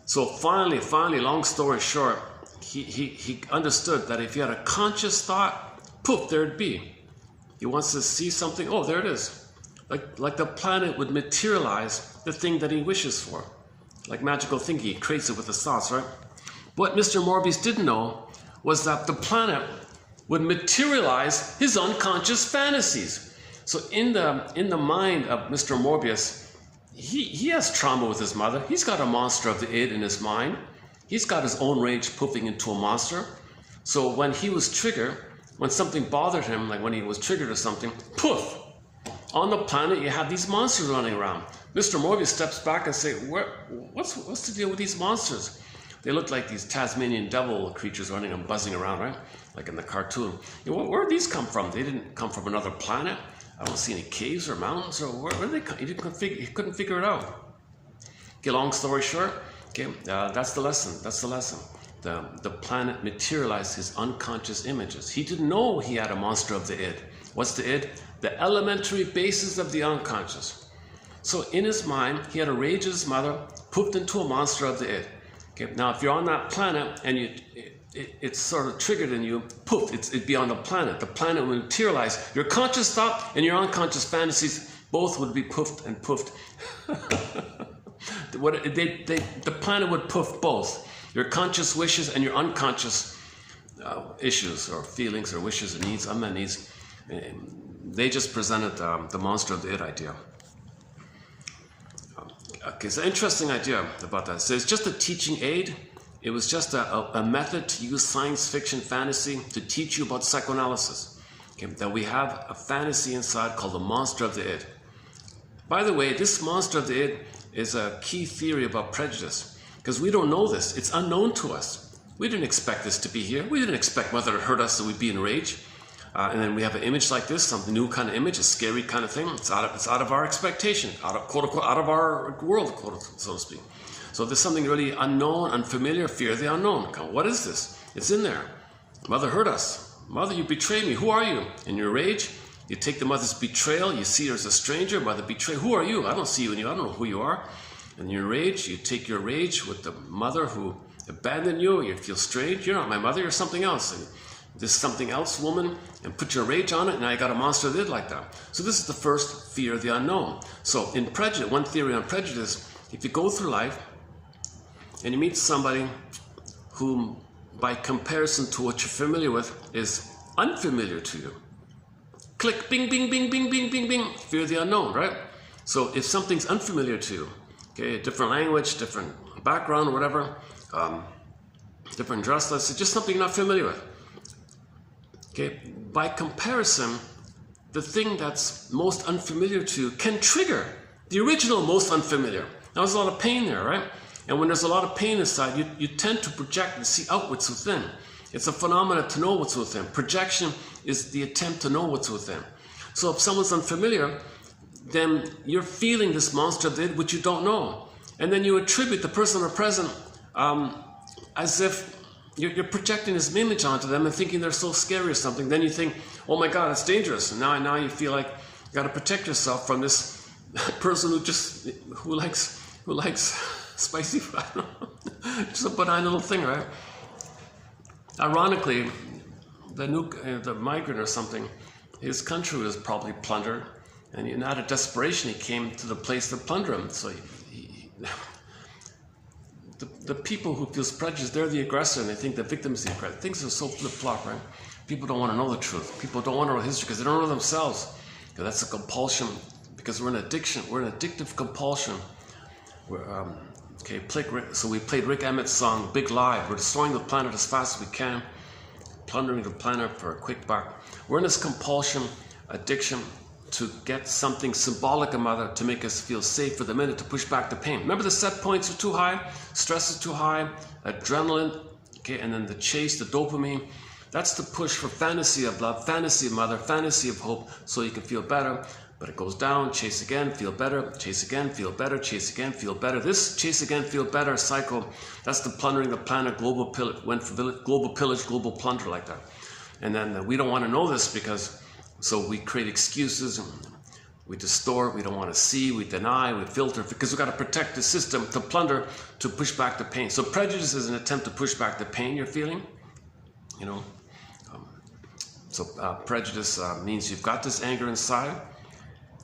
So finally, long story short, he understood that if he had a conscious thought, poof, there'd be. He wants to see something, oh, there it is. Like the planet would materialize the thing that he wishes for. Like magical thinking, he creates it with his thoughts, right? What Mr. Morbius didn't know was that the planet would materialize his unconscious fantasies. So in the mind of Mr. Morbius, he has trauma with his mother. He's got a monster of the id in his mind. He's got his own rage poofing into a monster. So when he was triggered, when something bothered him, like when he was triggered or something, poof! On the planet, you have these monsters running around. Mr. Morbius steps back and says, what's the deal with these monsters? They look like these Tasmanian devil creatures running and buzzing around, right? Like in the cartoon. You know, where did these come from? They didn't come from another planet. I don't see any caves or mountains, or where did they come? He couldn't figure it out. Okay, long story short, okay, that's the lesson. The planet materialized his unconscious images. He didn't know he had a monster of the id. What's the id? The elementary basis of the unconscious. So in his mind, he had a rage at his mother, poofed into a monster of the id. Okay, now if you're on that planet and it's sort of triggered in you, poof, it'd be on the planet. The planet would materialize. Your conscious thought and your unconscious fantasies both would be poofed and poofed. The planet would poof both. Your conscious wishes and your unconscious issues or feelings or wishes or needs, unmet needs. They just presented the monster of the id idea. Okay, so interesting idea about that. So it's just a teaching aid. It was just a method to use science fiction fantasy to teach you about psychoanalysis. Okay, that we have a fantasy inside called the monster of the id. By the way, this monster of the id is a key theory about prejudice, because we don't know this. It's unknown to us. We didn't expect this to be here. We didn't expect whether it hurt us that we'd be in rage. And then we have an image like this, some new kind of image, a scary kind of thing. It's out of our expectation, out of quote unquote, out of our world, quote, so to speak. So there's something really unknown, unfamiliar, fear of the unknown. What is this? It's in there. Mother hurt us. Mother, you betrayed me. Who are you? In your rage, you take the mother's betrayal. You see her as a stranger. Mother betrayed. Who are you? I don't see you in you. I don't know who you are. In your rage, you take your rage with the mother who abandoned you. You feel strange. You're not my mother. You're something else. And this something else woman, and put your rage on it, and now you got a monster that did like that. So this is the first fear of the unknown. So in prejudice, one theory on prejudice, if you go through life and you meet somebody whom, by comparison to what you're familiar with, is unfamiliar to you. Click, bing, bing, bing, bing, bing, bing, bing, fear of the unknown, right? So if something's unfamiliar to you, okay, different language, different background, whatever, different dress, let's say, just something you're not familiar with. Okay, by comparison, the thing that's most unfamiliar to you can trigger the original most unfamiliar. Now there's a lot of pain there, right? And when there's a lot of pain inside, you tend to project and see out what's within. It's a phenomenon to know what's within. Projection is the attempt to know what's within. So if someone's unfamiliar, then you're feeling this monster of the id, which you don't know. And then you attribute the person or present as if you're projecting this image onto them and thinking they're so scary or something. Then you think, oh my God, it's dangerous. And now you feel like you got to protect yourself from this person who likes spicy food. I don't know. Just a benign little thing, right? Ironically, the migrant or something, his country was probably plundered, and out of desperation, he came to the place to plunder him. So the people who feel prejudice, they're the aggressor, and they think the victim is the aggressor. Things are so flip-flop, right? People don't want to know the truth. People don't want to know history because they don't know themselves. Because that's a compulsion, because we're in addiction. We're in addictive compulsion. So we played Rick Emmett's song, Big Lie. We're destroying the planet as fast as we can, plundering the planet for a quick buck. We're in this compulsion, addiction, to get something symbolic of mother to make us feel safe for the minute, to push back the pain. Remember, the set points are too high, stress is too high, adrenaline, okay, and then the chase, the dopamine. That's the push for fantasy of love, fantasy of mother, fantasy of hope, so you can feel better. But it goes down, chase again, feel better, chase again, feel better, chase again, feel better. This chase again, feel better cycle, that's the plundering the planet, global pillage, global plunder like that. And then we don't want to know this because, so we create excuses, and we distort, we don't want to see, we deny, we filter, because we've got to protect the system, to plunder, to push back the pain. So prejudice is an attempt to push back the pain you're feeling, you know. Prejudice means you've got this anger inside.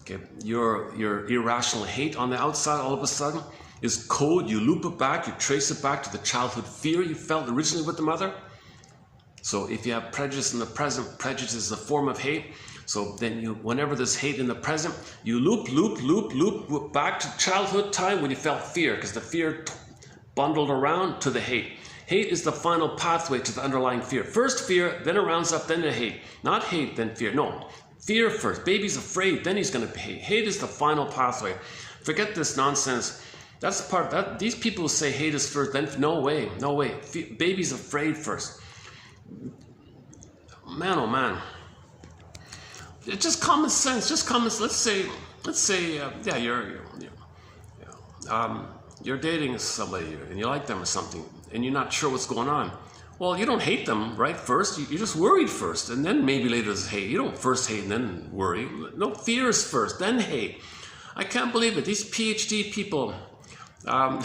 Okay, your irrational hate on the outside all of a sudden is code. You loop it back, you trace it back to the childhood fear you felt originally with the mother. So if you have prejudice in the present, prejudice is a form of hate. So then whenever there's hate in the present, you loop back to childhood time when you felt fear, because the fear bundled around to the hate. Hate is the final pathway to the underlying fear. First fear, then it rounds up, then the hate. Not hate, then fear. No. Fear first. Baby's afraid, then he's going to hate. Hate is the final pathway. Forget this nonsense. That's the part that these people who say hate is first, then no way. Baby's afraid first. Man, oh man. It's just common sense. Just common. Let's say, you're dating somebody and you like them or something, and you're not sure what's going on. Well, you don't hate them, right? First, you're just worried first, and then maybe later there's hate. You don't first hate and then worry. No, fear is first, then hate. I can't believe it. These PhD people, I'm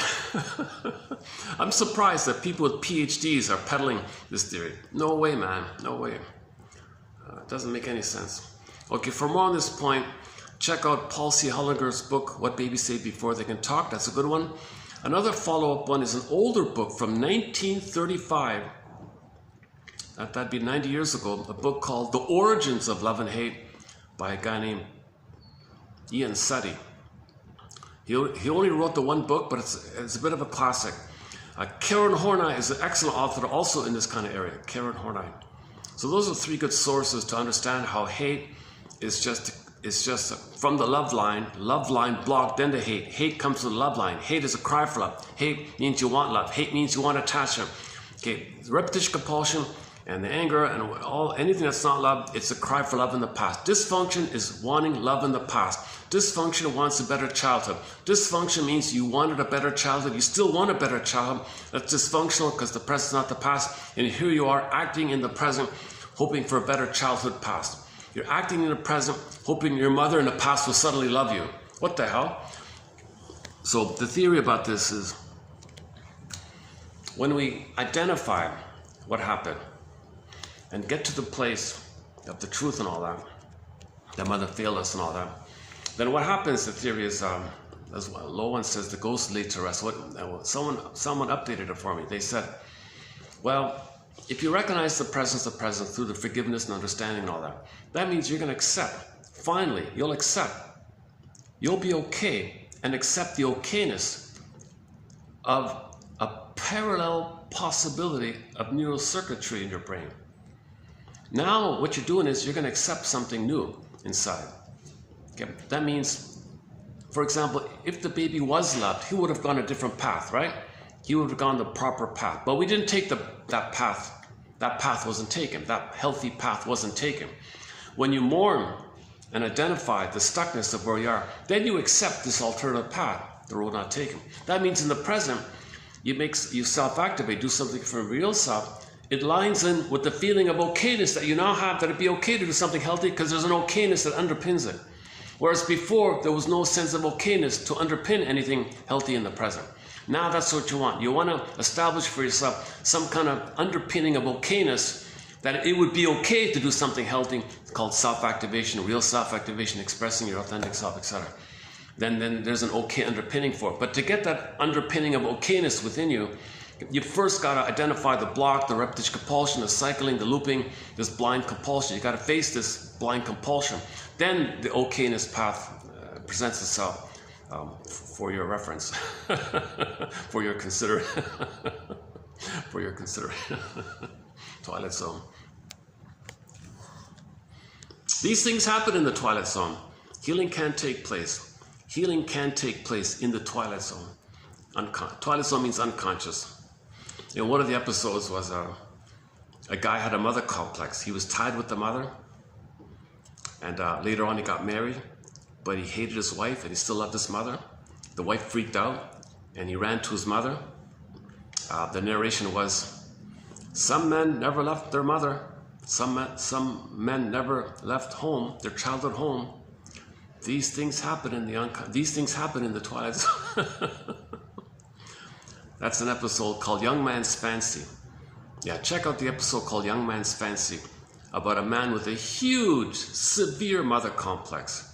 surprised that people with PhDs are peddling this theory. No way, man. No way. It doesn't make any sense. Okay, for more on this point, check out Paul C. Hollinger's book, What Babies Say Before They Can Talk. That's a good one. Another follow-up one is an older book from 1935. that'd be 90 years ago, a book called The Origins of Love and Hate by a guy named Ian Suddy. He only wrote the one book, but it's a bit of a classic. Karen Horney is an excellent author also in this kind of area, Karen Horney. So those are three good sources to understand how hate is just from the love line blocked, then the hate. Hate comes from the love line. Hate is a cry for love. Hate means you want love. Hate means you want attachment. Okay, repetition, compulsion, and the anger and anything that's not love, it's a cry for love in the past. Dysfunction is wanting love in the past. Dysfunction wants a better childhood. Dysfunction means you wanted a better childhood. You still want a better childhood. That's dysfunctional because the present's not the past. And here you are acting in the present, hoping for a better childhood past. You're acting in the present, hoping your mother in the past will suddenly love you. What the hell? So the theory about this is when we identify what happened and get to the place of the truth and all that mother failed us and all that, then what happens, the theory is, as Lowen says, the ghost laid to rest. Someone updated it for me. They said, well, if you recognize the presence of presence through the forgiveness and understanding and all that, that means you're going to accept. Finally, you'll accept. You'll be okay and accept the okayness of a parallel possibility of neural circuitry in your brain. Now, what you're doing is you're going to accept something new inside. Okay? That means, for example, if the baby was loved, he would have gone a different path, right? He would have gone the proper path. But we didn't take that path. That path wasn't taken. That healthy path wasn't taken. When you mourn and identify the stuckness of where you are, then you accept this alternative path, the road not taken. That means in the present, you self-activate, do something for real self. It lines in with the feeling of okayness that you now have, that it'd be okay to do something healthy because there's an okayness that underpins it. Whereas before, there was no sense of okayness to underpin anything healthy in the present. Now that's what you want. You want to establish for yourself some kind of underpinning of okayness, that it would be okay to do something healthy. It's called self-activation, real self-activation, expressing your authentic self, etc. Then there's an okay underpinning for it. But to get that underpinning of okayness within you, you first got to identify the block, the repetition compulsion, the cycling, the looping, this blind compulsion. You got to face this blind compulsion. Then the okayness path presents itself. For your reference, for your consideration, Twilight Zone. These things happen in the Twilight Zone. Healing can take place. Healing can take place in the Twilight Zone. Twilight Zone means unconscious. You know, one of the episodes was a guy had a mother complex. He was tied with the mother, and later on he got married. But he hated his wife and he still loved his mother. The wife freaked out and he ran to his mother. The narration was, some men never left their mother. Some men never left home, their childhood home. These things happen in the Twilight Zone. That's an episode called Young Man's Fancy. Yeah, check out the episode called Young Man's Fancy about a man with a huge, severe mother complex.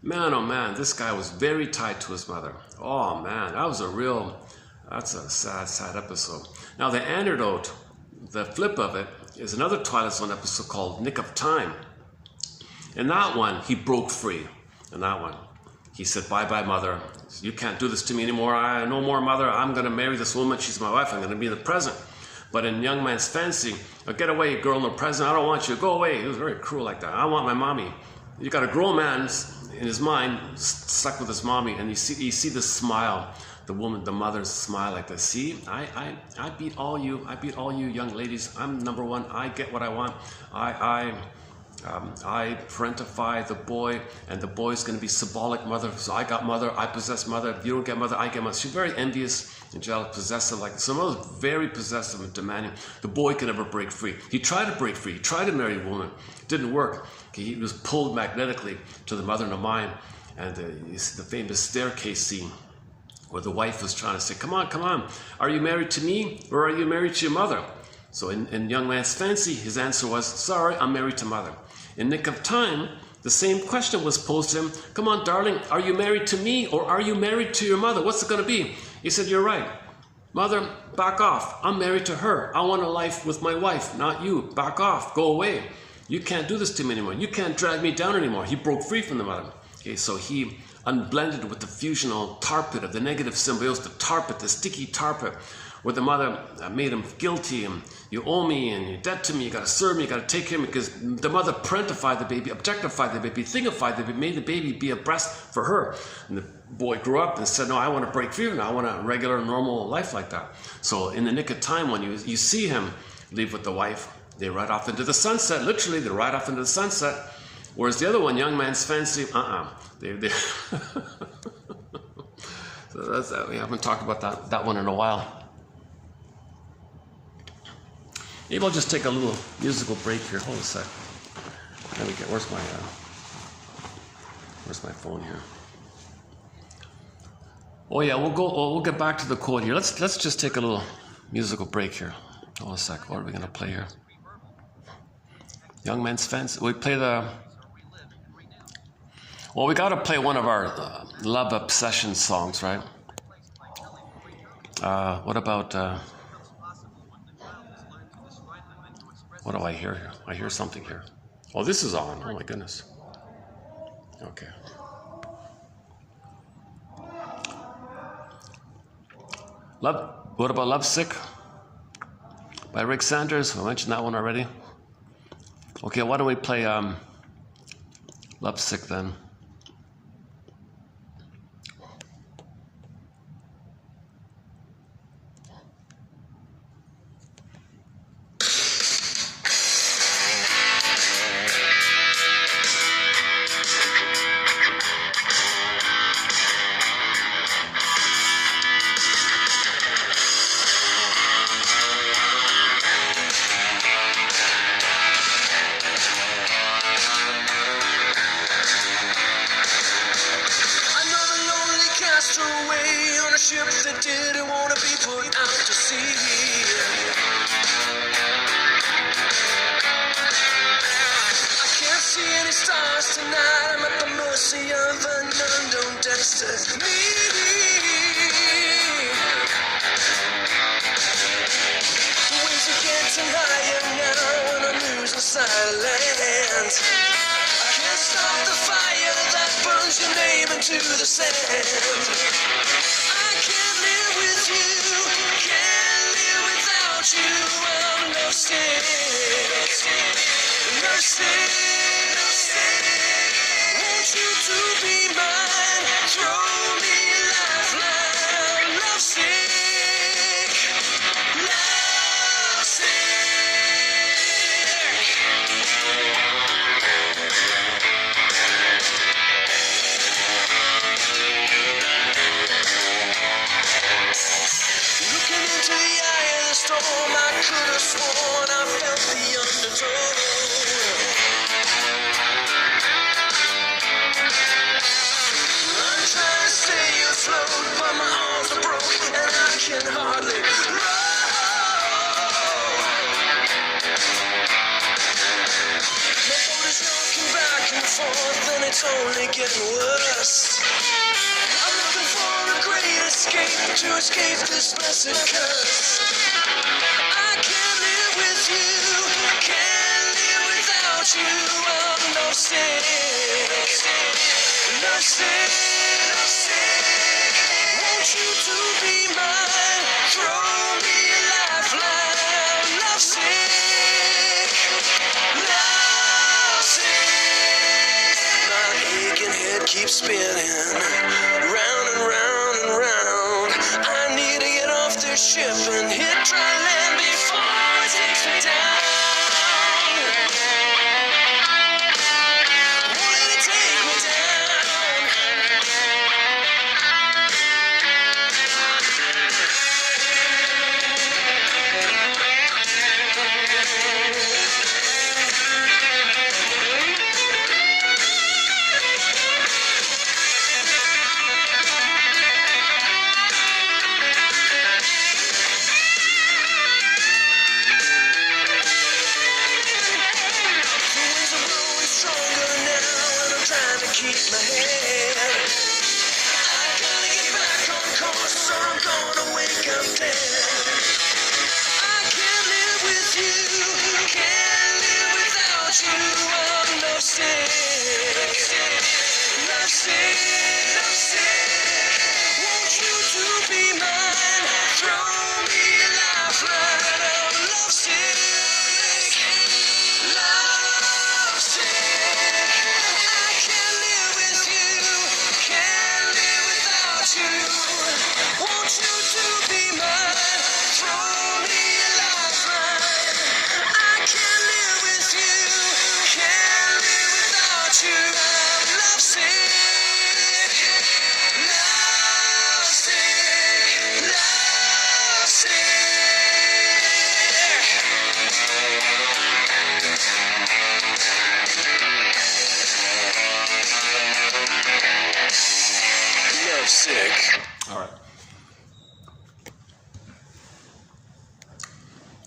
Man, oh man, this guy was very tied to his mother. Oh man, that's a sad episode. Now the antidote, the flip of it, is another Twilight Zone episode called Nick of Time. In that one, he broke free. In that one, he said, bye-bye mother. You can't do this to me anymore. No more mother. I'm going to marry this woman. She's my wife. I'm going to be in the present. But in Young Man's Fancy, get away, girl in the present. I don't want you. Go away. He was very cruel like that. I want my mommy. You got a grown man in his mind stuck with his mommy, and you see the smile, the mother's smile like this. See, I beat all you young ladies. I'm number one. I get what I want. I parentify the boy, and the boy's going to be symbolic mother. So I got mother, I possess mother. If you don't get mother, I get mother. She's very envious, angelic, possessive. Like some of those, very possessive and demanding. The boy could never break free. He tried to break free. He tried to marry a woman. It didn't work. He was pulled magnetically to the mother in the mind, and the famous staircase scene where the wife was trying to say, come on, are you married to me or are you married to your mother? So in Young Man's Fancy, his answer was, sorry, I'm married to mother. In Nick of Time, the same question was posed to him, come on, darling, are you married to me or are you married to your mother? What's it going to be? He said, you're right. Mother, back off. I'm married to her. I want a life with my wife, not you. Back off. Go away. You can't do this to me anymore. You can't drag me down anymore. He broke free from the mother. Okay, so he unblended with the fusional tar pit of the negative symbiosis, the tar pit, the sticky tar pit, where the mother made him guilty, and you owe me, and you're dead to me, you gotta serve me, you gotta take care of me, because the mother parentified the baby, objectified the baby, thingified the baby, made the baby be a breast for her. And the boy grew up and said, no, I want to break free now, I want a regular, normal life like that. So in the nick of time, when you see him leave with the wife, they ride off into the sunset, literally, they ride off into the sunset. Whereas the other one, young man's fancy, they so that's that. We haven't talked about that one in a while. Maybe I'll just take a little musical break here. Hold a sec. Let me get, where's my phone here? Oh yeah, we'll get back to the quote here. Let's just take a little musical break here. Hold a sec. What are we gonna play here? Young Man's Fence. We play the. Well, we gotta play one of our love obsession songs, right? What about? What do I hear here? I hear something here. Oh, this is on. Oh my goodness. Okay. Love. What about Lovesick by Rick Sanders? I mentioned that one already. Okay, why don't we play Lovesick then?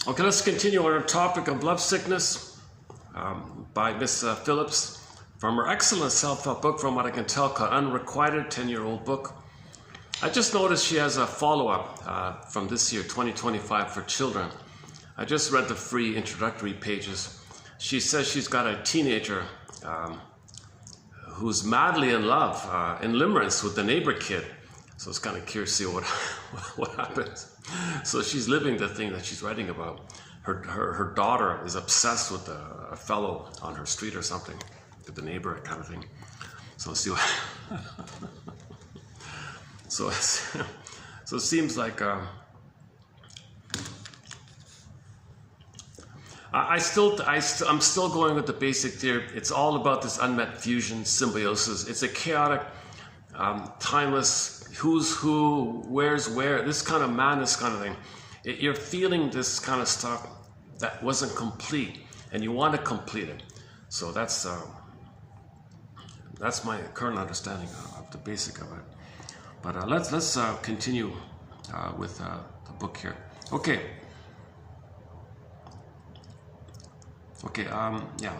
Okay, let's continue on our topic of love sickness by Miss Phillips from her excellent self-help book, from what I can tell, called Unrequited, 10-year-old book. I just noticed she has a follow-up from this year, 2025, for children. I just read the free introductory pages. She says she's got a teenager who's madly in love, in limerence with the neighbor kid. So it's kind of curious to see what happens. So she's living the thing that she's writing about. Her daughter is obsessed with a fellow on her street or something, with the neighbor kind of thing. So let's see what. So it seems like I'm still going with the basic theory. It's all about this unmet fusion, symbiosis. It's a chaotic, timeless, who's who, where's where, this kind of madness kind of thing. You're feeling this kind of stuff that wasn't complete, and you want to complete it. So that's my current understanding of the basic of it. But let's continue with the book here. Okay. Yeah.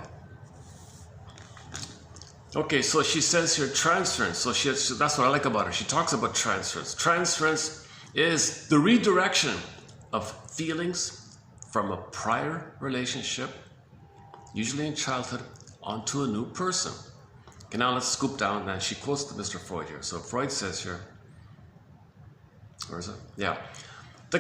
Okay, so she says here transference. So that's what I like about her. She talks about transference. Transference is the redirection of feelings from a prior relationship, usually in childhood, onto a new person. Okay, now let's scoop down. And she quotes to Mr. Freud here. So Freud says here, where is it? Yeah. The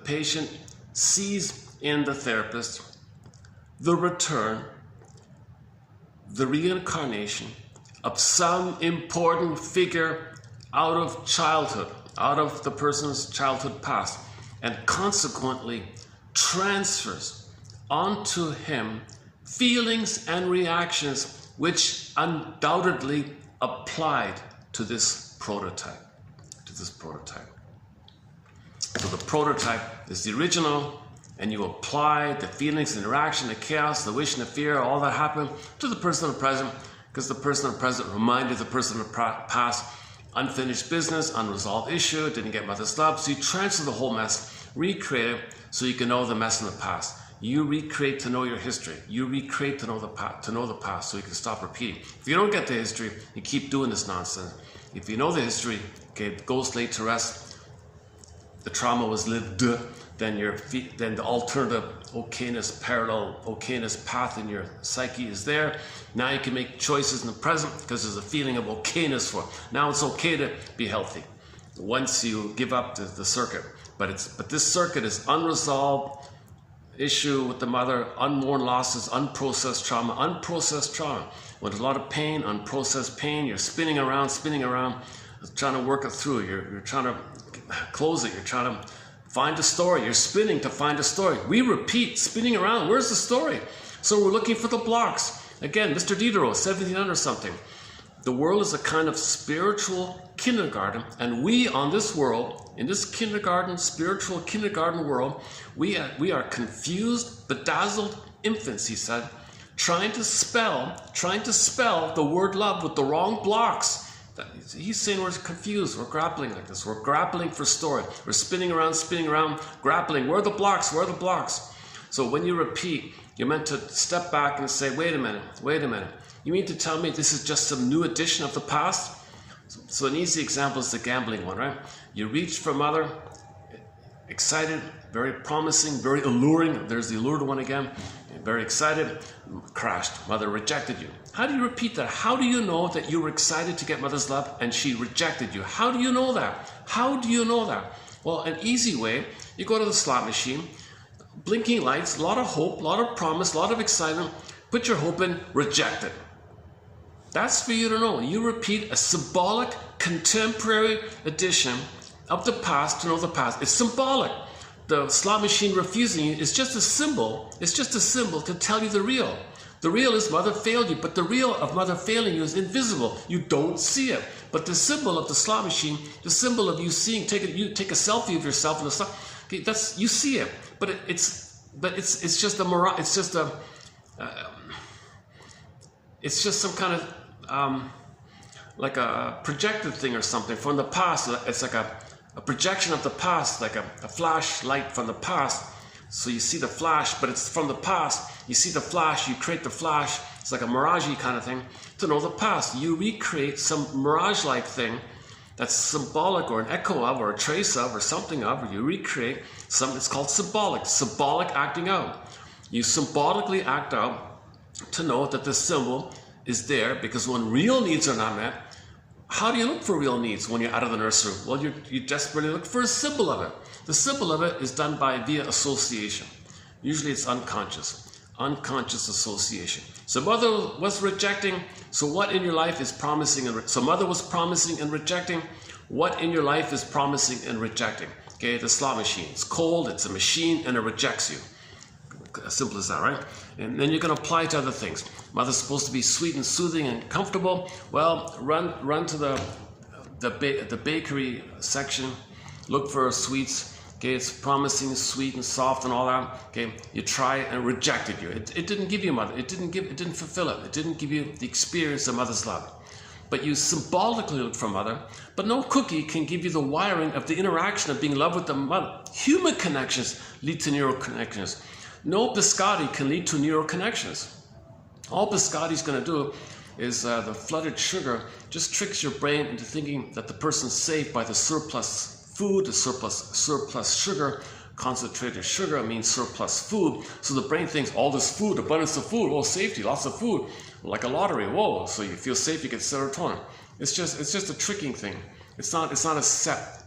patient sees in the therapist the return, the reincarnation of some important figure out of childhood, out of the person's childhood past, and consequently transfers onto him feelings and reactions which undoubtedly applied to this prototype. So the prototype is the original, and you apply the feelings, the interaction, the chaos, the wish and the fear, all that happened to the person in the present, because the person in the present reminded the person in the past, unfinished business, unresolved issue, didn't get mother's love. So you transfer the whole mess, recreate it so you can know the mess in the past. You recreate to know your history. You recreate to know the past so you can stop repeating. If you don't get the history, you keep doing this nonsense. If you know the history, okay, it goes laid to rest. The trauma was lived, then the alternative okayness, parallel okayness path in your psyche is there. Now you can make choices in the present because there's a feeling of okayness for it. Now it's okay to be healthy once you give up the circuit. But this circuit is unresolved issue with the mother, unmourned losses, unprocessed trauma. When there's a lot of pain, unprocessed pain, you're spinning around, trying to work it through. You're trying to close it. You're trying to find a story. You're spinning to find a story. We repeat, spinning around. Where's the story? So we're looking for the blocks. Again, Mr. Diderot, 1700 something. The world is a kind of spiritual kindergarten, and we on this world, in this kindergarten, spiritual kindergarten world, we are confused, bedazzled infants, he said, trying to spell the word love with the wrong blocks. He's saying we're confused, we're grappling like this, we're grappling for story, we're spinning around, grappling. Where are the blocks? So when you repeat, you're meant to step back and say, wait a minute. You mean to tell me this is just some new edition of the past? So an easy example is the gambling one, right? You reach for mother, excited, very promising, very alluring. There's the allured one again. Very excited, crashed. Mother rejected you. How do you repeat that? How do you know that you were excited to get mother's love and she rejected you? How do you know that? Well, an easy way, you go to the slot machine, blinking lights, a lot of hope, a lot of promise, a lot of excitement. Put your hope in, rejected. That's for you to know. You repeat a symbolic, contemporary edition of the past to know the past. It's symbolic. The slot machine refusing you is just a symbol. It's just a symbol to tell you the real. The real is mother failed you, but the real of mother failing you is invisible. You don't see it. But the symbol of the slot machine, the symbol of you seeing, you take a selfie of yourself in the slot. Okay, that's, you see it, but it's just a mirage. It's just some kind of like a projected thing or something from the past. It's like a projection of the past, like a flashlight from the past. So you see the flash, but it's from the past. You see the flash, you create the flash. It's like a mirage-y kind of thing to know the past. You recreate some mirage-like thing that's symbolic or an echo of or a trace of or something of, or you recreate something. It's called symbolic acting out. You symbolically act out to know that the symbol is there, because when real needs are not met, how do you look for real needs when you're out of the nursery? Well, you desperately look for a symbol of it. The symbol of it is done via association. Usually it's unconscious association. So mother was rejecting, so what in your life is promising? So mother was promising and rejecting. What in your life is promising and rejecting? Okay, the slot machine. It's cold, it's a machine, and it rejects you. As simple as that, right? And then you can apply it to other things. Mother's supposed to be sweet and soothing and comfortable. Well, run to the bakery section, look for sweets. Okay, it's promising, sweet and soft and all that. Okay, you try and rejected you. It didn't give you mother. It didn't fulfill it. It didn't give you the experience of mother's love. But you symbolically look for mother. But no cookie can give you the wiring of the interaction of being in love with the mother. Human connections lead to neural connections. No biscotti can lead to neural connections. All biscotti's going to do is the flooded sugar just tricks your brain into thinking that the person's safe by the surplus food, the surplus sugar. Concentrated sugar means surplus food. So the brain thinks all this food, abundance of food, oh, safety, lots of food, like a lottery. Whoa! So you feel safe, you get serotonin. It's just a tricking thing. It's not a set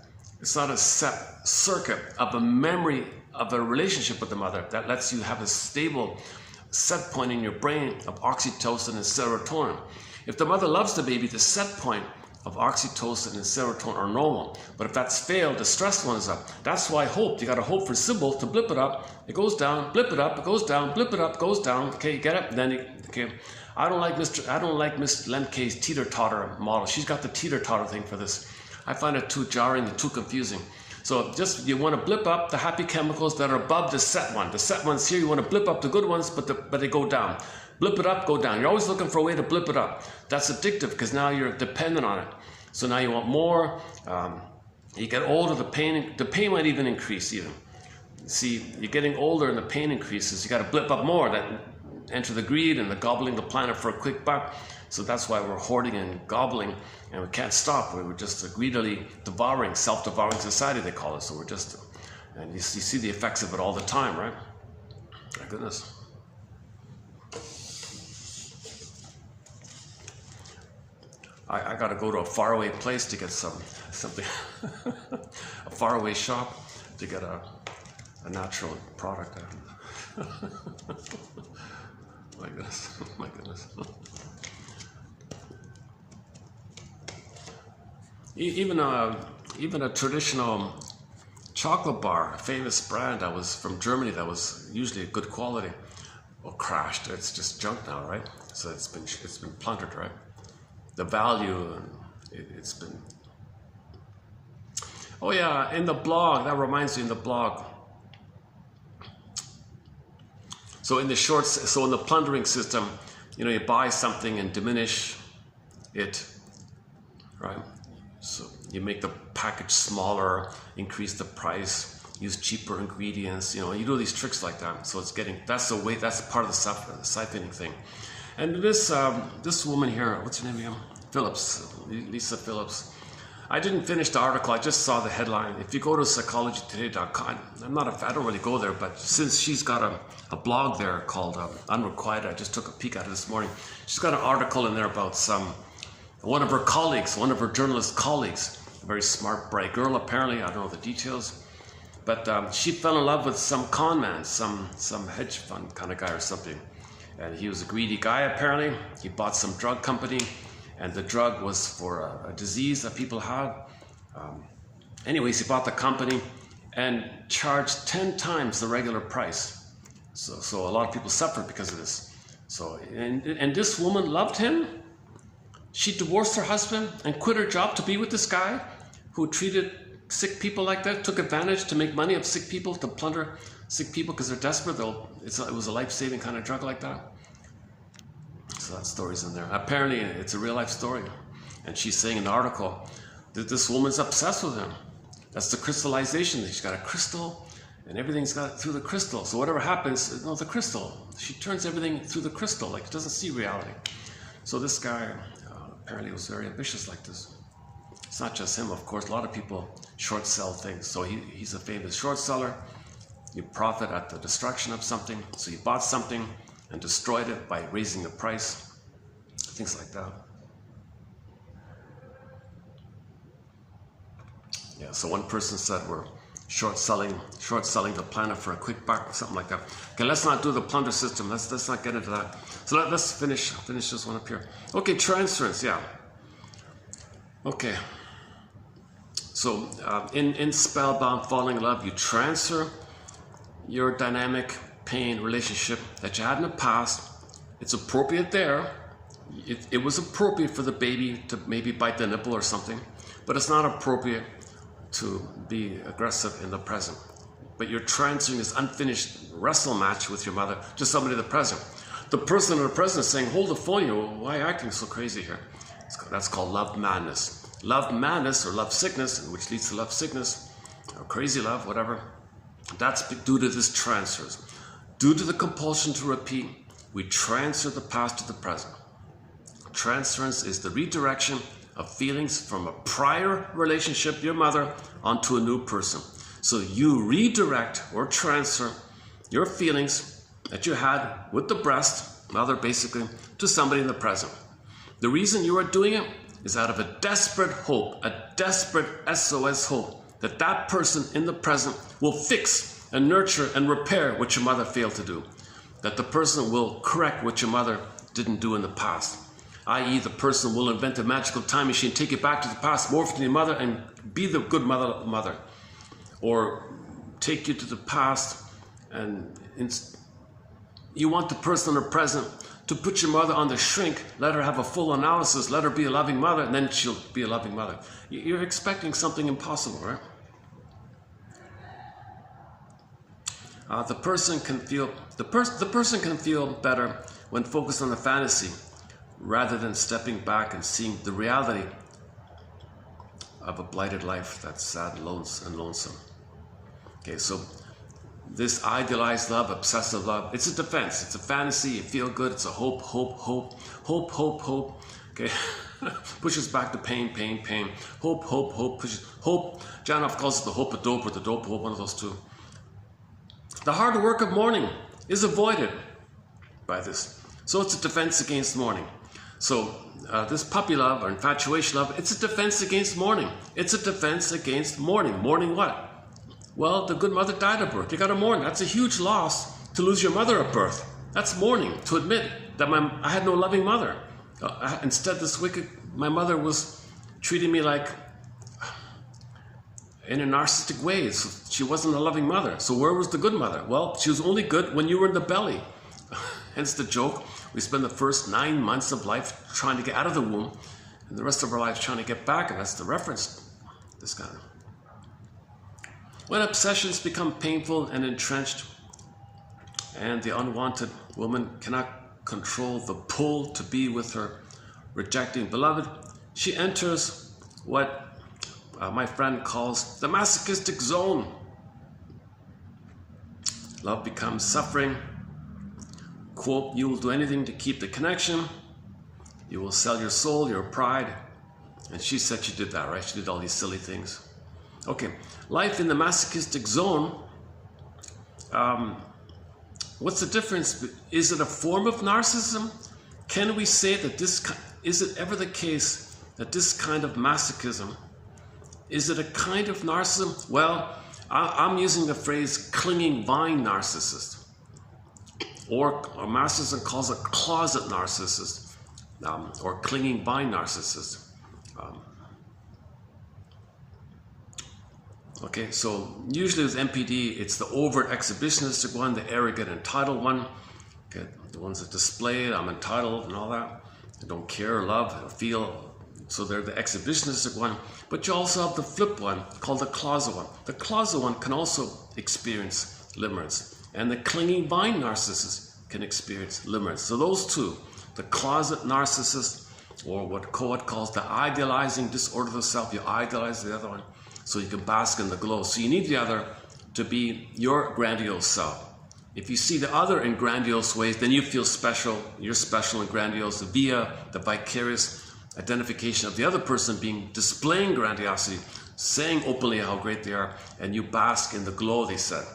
circuit of a memory of a relationship with the mother that lets you have a stable set point in your brain of oxytocin and serotonin. If the mother loves the baby, the set point of oxytocin and serotonin are normal. But if that's failed, the stress one is up. That's why hope. You got to hope for symbol to blip it up. It goes down, blip it up, it goes down, blip it up, goes down. Okay, you get it? Then okay. I don't like Miss Lemke's teeter-totter model. She's got the teeter-totter thing for this. I find it too jarring and too confusing. So just you want to blip up the happy chemicals that are above the set one. The set ones here, you want to blip up the good ones, but they go down. Blip it up, go down. You're always looking for a way to blip it up. That's addictive because now you're dependent on it. So now you want more. You get older, the pain might even increase even. See, you're getting older and the pain increases. You got to blip up more. That enter the greed and the gobbling the planet for a quick buck. So that's why we're hoarding and gobbling, and we can't stop. We're just greedily devouring, self-devouring society, they call it. So we're just, and you see the effects of it all the time, right? My goodness. I got to go to a faraway place to get something, a faraway shop to get a natural product. My goodness, my goodness. Even a traditional chocolate bar, a famous brand that was from Germany that was usually good quality, crashed. It's just junk now, right? So it's been plundered, right? The value, it's been. Oh yeah, in the blog, that reminds me, in the blog. So in the plundering system, you buy something and diminish it, right? So you make the package smaller, increase the price, use cheaper ingredients, you do these tricks like that. So that's part of the siphoning thing. And this woman here, what's her name again? Lisa Phillips. I didn't finish the article, I just saw the headline. If you go to psychologytoday.com, I don't really go there, but since she's got a blog there called Unrequited, I just took a peek at it this morning. She's got an article in there about one of her journalist colleagues, a very smart, bright girl apparently, I don't know the details, but she fell in love with some con man, some hedge fund kind of guy or something. And he was a greedy guy apparently. He bought some drug company, and the drug was for a disease that people have. Anyways, he bought the company and charged 10 times the regular price. So a lot of people suffered because of this. So and this woman loved him. She divorced her husband and quit her job to be with this guy who treated sick people like that, took advantage to make money of sick people, to plunder sick people because they're desperate. It was a life-saving kind of drug like that. So that story's in there. Apparently, it's a real-life story. And she's saying in the article that this woman's obsessed with him. That's the crystallization. She's got a crystal, and everything's got through the crystal. So whatever happens, the crystal. She turns everything through the crystal, like she doesn't see reality. So this guy apparently was very ambitious like this. It's not just him, of course. A lot of people short sell things. So he's a famous short seller. You profit at the destruction of something. So you bought something and destroyed it by raising the price. Things like that. Yeah, so one person said we're short selling the planet for a quick buck, something like that. Okay, let's not do the plunder system. Let's not get into that. So let's finish this one up here. Okay, transference, yeah. Okay. So in spellbound falling in love, you transfer your dynamic pain relationship that you had in the past. It's appropriate there. It was appropriate for the baby to maybe bite the nipple or something, but it's not appropriate to be aggressive in the present. But you're transferring this unfinished wrestle match with your mother to somebody in the present. The person in the present is saying, hold the phone, why are you acting so crazy here? That's called love madness. Love madness or love sickness, which leads to love sickness, or crazy love, whatever. That's due to this transfers. Due to the compulsion to repeat, we transfer the past to the present. Transference is the redirection of feelings from a prior relationship, your mother, onto a new person. So you redirect or transfer your feelings that you had with the breast, mother basically, to somebody in the present. The reason you are doing it is out of a desperate hope, a desperate SOS hope, that that person in the present will fix and nurture and repair what your mother failed to do. That the person will correct what your mother didn't do in the past. I.e. the person will invent a magical time machine, take it back to the past, morph into your mother and be the good mother. Or take you to the past and you want the person in the present to put your mother on the shrink, let her have a full analysis, let her be a loving mother, and then she'll be a loving mother. You're expecting something impossible, right? The person can feel better when focused on the fantasy, rather than stepping back and seeing the reality of a blighted life that's sad and lonesome. Okay, so this idealized love, obsessive love, it's a defense, it's a fantasy, you feel good, it's a hope. Okay, pushes back to pain. Hope, pushes, hope. Janoff calls it the hope-a-dope or the dope-hope, one of those two. The hard work of mourning is avoided by this. So it's a defense against mourning. So this puppy love or infatuation love, it's a defense against mourning. It's a defense against mourning. Mourning what? Well, the good mother died at birth. You got to mourn. That's a huge loss to lose your mother at birth. That's mourning, to admit that I had no loving mother. Instead, my mother was treating me like in a narcissistic way. So she wasn't a loving mother. So where was the good mother? Well, she was only good when you were in the belly. Hence the joke. We spend the first 9 months of life trying to get out of the womb, and the rest of our lives trying to get back, and that's the reference. This kind of. When obsessions become painful and entrenched, and the unwanted woman cannot control the pull to be with her rejecting beloved, she enters what my friend calls the masochistic zone. Love becomes suffering. Quote, you will do anything to keep the connection. You will sell your soul, your pride. And she said she did that, right? She did all these silly things. Okay, life in the masochistic zone. What's the difference? Is it a form of narcissism? Can we say that is it ever the case that this kind of masochism, is it a kind of narcissism? Well, I'm using the phrase clinging vine narcissist. Or Masterson calls a closet narcissist, or clinging vine narcissist. Okay, so usually with MPD, it's the overt exhibitionistic one, the arrogant, entitled one. Okay, the ones that display it, I'm entitled and all that. They don't care, love, or feel. So they're the exhibitionistic one. But you also have the flip one called the closet one. The closet one can also experience limerence. And the clinging vine narcissist can experience limerence. So those two, the closet narcissist or what Coat calls the idealizing disorder of the self. You idealize the other one so you can bask in the glow. So you need the other to be your grandiose self. If you see the other in grandiose ways, then you feel special. You're special and grandiose via the vicarious identification of the other person displaying grandiosity, saying openly how great they are, and you bask in the glow, they said.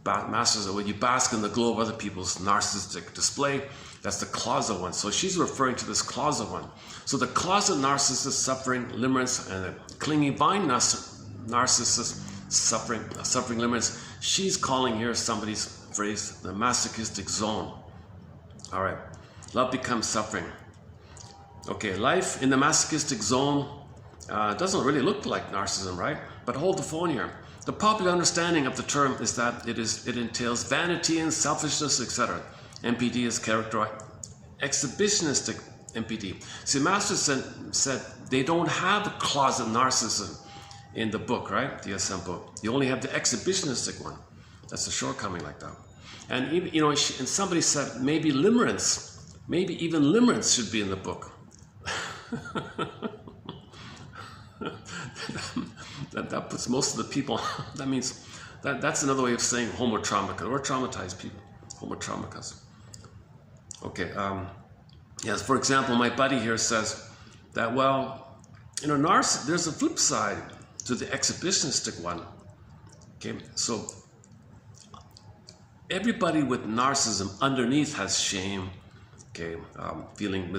Masters, when you bask in the glow of other people's narcissistic display, that's the closet one. So she's referring to this closet one. So the closet narcissist suffering limerence and the clinging vine narcissist suffering limerence, she's calling here somebody's phrase the masochistic zone. All right, love becomes suffering. Okay, life in the masochistic zone doesn't really look like narcissism, right? But hold the phone here. The popular understanding of the term is that it entails vanity and selfishness, etc. MPD is characterized exhibitionistic MPD. See, Master said they don't have a closet narcissism in the book, right? The DSM book. You only have the exhibitionistic one. That's a shortcoming like that. And even, you know, and somebody said maybe limerence, maybe even limerence should be in the book. that puts most of the people, that means, that's another way of saying homotraumica, or traumatized people, homotraumicas. Okay, yes, for example, my buddy here says that, well, you know, there's a flip side to the exhibitionistic one. Okay, so everybody with narcissism underneath has shame, okay, feeling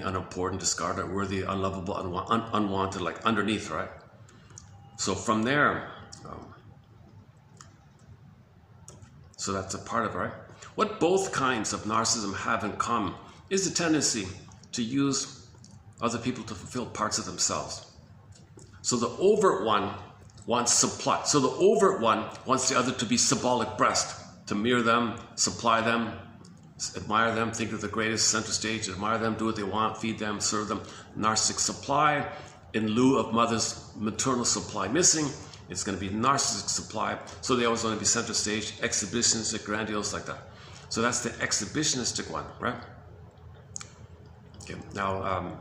unimportant, discarded, worthy, unlovable, unwanted, like underneath, right? So from there, so that's a part of it, right? What both kinds of narcissism have in common is the tendency to use other people to fulfill parts of themselves. So the overt one wants supply. So the overt one wants the other to be symbolic breast, to mirror them, supply them, admire them, think of the greatest, center stage, admire them, do what they want, feed them, serve them. Narcissistic supply in lieu of mother's maternal supply missing. It's going to be narcissistic supply. So they always want to be center stage, exhibitionistic, grandiose, like that. So that's the exhibitionistic one, right? Okay. Now,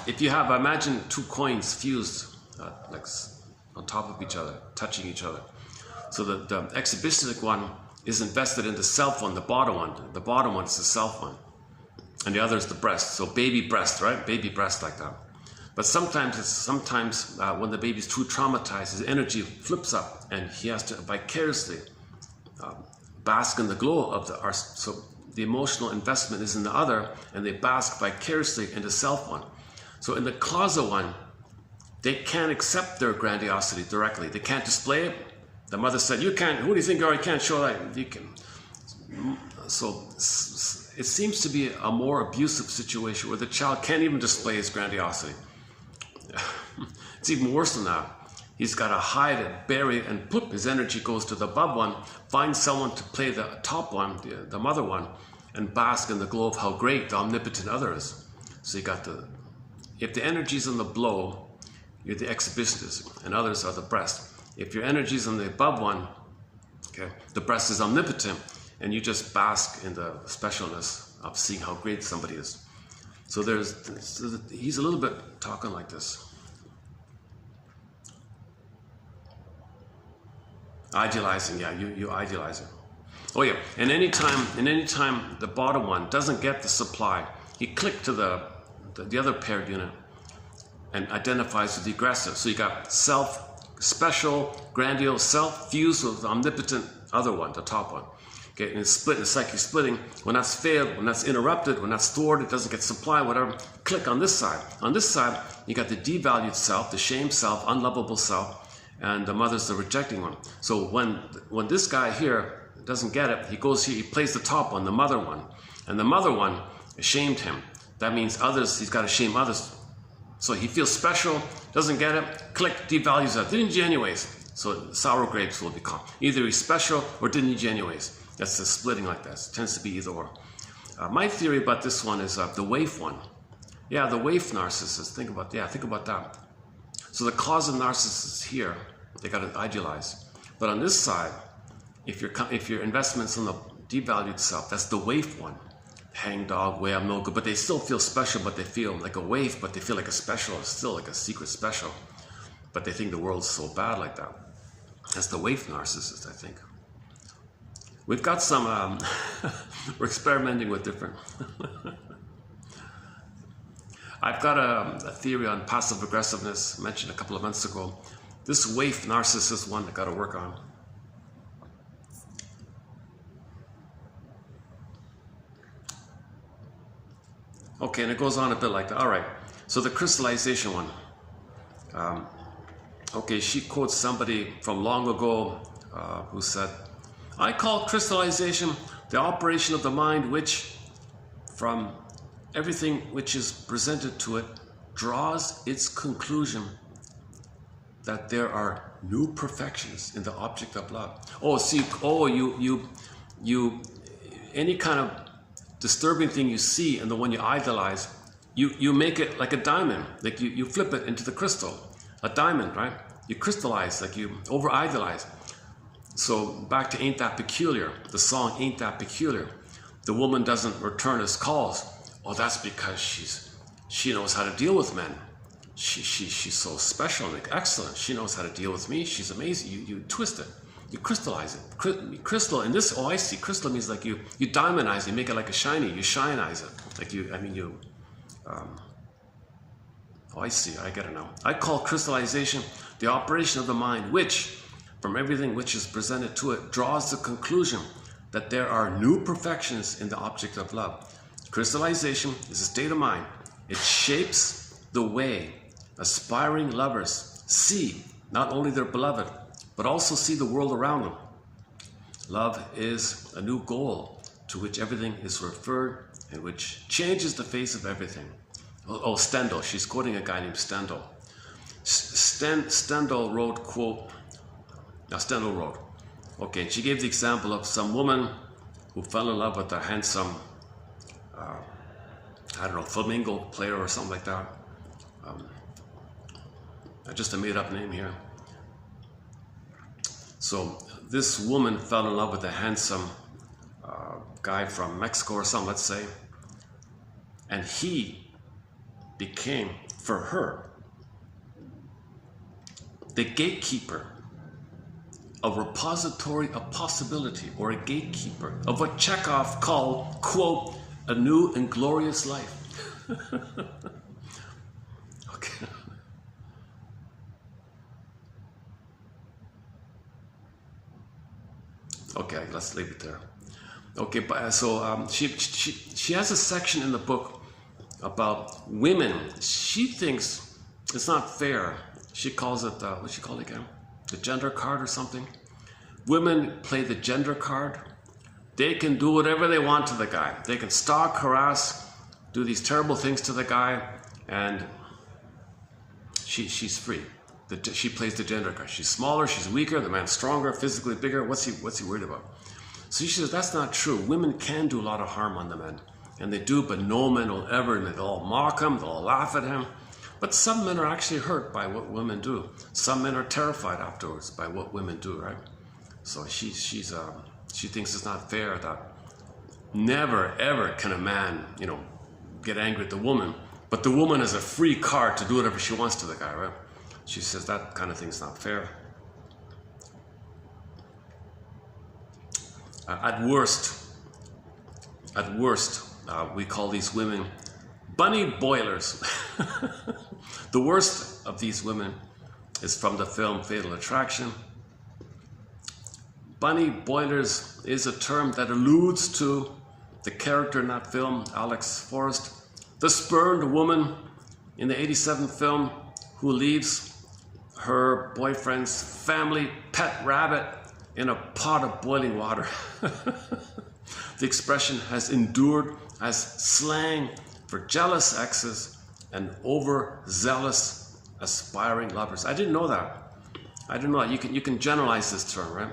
if you have, imagine two coins fused, like on top of each other, touching each other. So the exhibitionistic one is invested in the self one, the bottom one. The bottom one is the self one. And the other is the breast. So baby breast, right? Baby breast, like that. But sometimes when the baby's too traumatized, his energy flips up and he has to vicariously bask in the glow of the arse. So the emotional investment is in the other, and they bask vicariously in the self one. So in the closet one, they can't accept their grandiosity directly. They can't display it. The mother said, "You can't. Who do you think you are? You can't show that. You can." So it seems to be a more abusive situation where the child can't even display his grandiosity. It's even worse than that. He's got to hide it, bury it, and poof, his energy goes to the above one, find someone to play the top one, the mother one, and bask in the glow of how great the omnipotent other is. So you got if the energy's on the blow, you're the exhibitionist, and others are the breast. If your energy's on the above one, okay, the breast is omnipotent, and you just bask in the specialness of seeing how great somebody is. So he's a little bit talking like this. Idealizing, yeah, you idealize it. Oh yeah, and anytime the bottom one doesn't get the supply, he clicked to the other paired unit and identifies with the aggressive. So you got self, special, grandiose self fused with the omnipotent other one, the top one. Okay, and it's split, it's psychic splitting. When that's failed, when that's interrupted, when that's thwarted, it doesn't get supply, whatever, click on this side. On this side, you got the devalued self, the shame self, unlovable self, and the mother's the rejecting one. So when this guy here doesn't get it, he goes here, he plays the top one, the mother one. And the mother one shamed him. That means others, he's got to shame others. So he feels special, doesn't get it, click, devalues that. Didn't you anyways? So sour grapes will become. Either he's special or didn't you anyways. That's the splitting like that. It tends to be either or. My theory about this one is the waif one. Yeah, the waif narcissist. Think about that. So the cause of narcissists here, they got to idealize. But on this side, if your investment's on the devalued self, that's the waif one. hang dog way, I'm no good, but they still feel special, but they feel like a waif, but they feel like a special, still like a secret special, but they think the world's so bad like that. That's the waif narcissist, I think. We've got some, we're experimenting with different. I've got a theory on passive aggressiveness, mentioned a couple of months ago. This waif narcissist one I got to work on. Okay, and it goes on a bit like that. All right, so the crystallization one. Okay, she quotes somebody from long ago who said, I call crystallization the operation of the mind which, from everything which is presented to it, draws its conclusion that there are new perfections in the object of love. Oh, see, any kind of disturbing thing you see and the one you idolize, you make it like a diamond, like you flip it into the crystal, a diamond, right? You crystallize, like you over-idolize. So back to Ain't That Peculiar, the song Ain't That Peculiar. The woman doesn't return his calls. Oh, that's because she knows how to deal with men. She's so special and excellent. She knows how to deal with me. She's amazing. You twist it. You crystallize it. Crystal, and this, oh, I see. Crystal means like you diamondize it, you make it like a shiny, you shinize it. Like oh, I see, I get it now. I call crystallization the operation of the mind which, from everything which is presented to it, draws the conclusion that there are new perfections in the object of love. Crystallization is a state of mind. It shapes the way aspiring lovers see not only their beloved, but also see the world around them. Love is a new goal to which everything is referred and which changes the face of everything. Oh, Stendhal, she's quoting a guy named Stendhal. Stendhal wrote, quote, now Stendhal wrote, okay, she gave the example of some woman who fell in love with a handsome, I don't know, flamingo player or something like that. Just a made up name here. So this woman fell in love with a handsome guy from Mexico or something, let's say, and he became, for her, the gatekeeper, a repository of possibility, or a gatekeeper of what Chekhov called, quote, a new and glorious life. Okay. Okay, let's leave it there. Okay, but so she has a section in the book about women. She thinks it's not fair. She calls it, what's she called again? The gender card or something. Women play the gender card. They can do whatever they want to the guy. They can stalk, harass, do these terrible things to the guy, and she's free. She plays the gender card. She's smaller, she's weaker, the man's stronger, physically bigger. What's he worried about? So she says that's not true. Women can do a lot of harm on the men, and they do, but no men will ever. They'll all mock him, they'll all laugh at him. But some men are actually hurt by what women do. Some men are terrified afterwards by what women do, right? So she thinks it's not fair that never ever can a man, get angry at the woman, but the woman has a free card to do whatever she wants to the guy, right? She says that kind of thing's not fair. At worst, we call these women bunny boilers. The worst of these women is from the film Fatal Attraction. Bunny boilers is a term that alludes to the character in that film, Alex Forrest, the spurned woman in the '87 film who leaves her boyfriend's family pet rabbit in a pot of boiling water. The expression has endured as slang for jealous exes and overzealous aspiring lovers. I didn't know that. I didn't know that. You can generalize this term, right?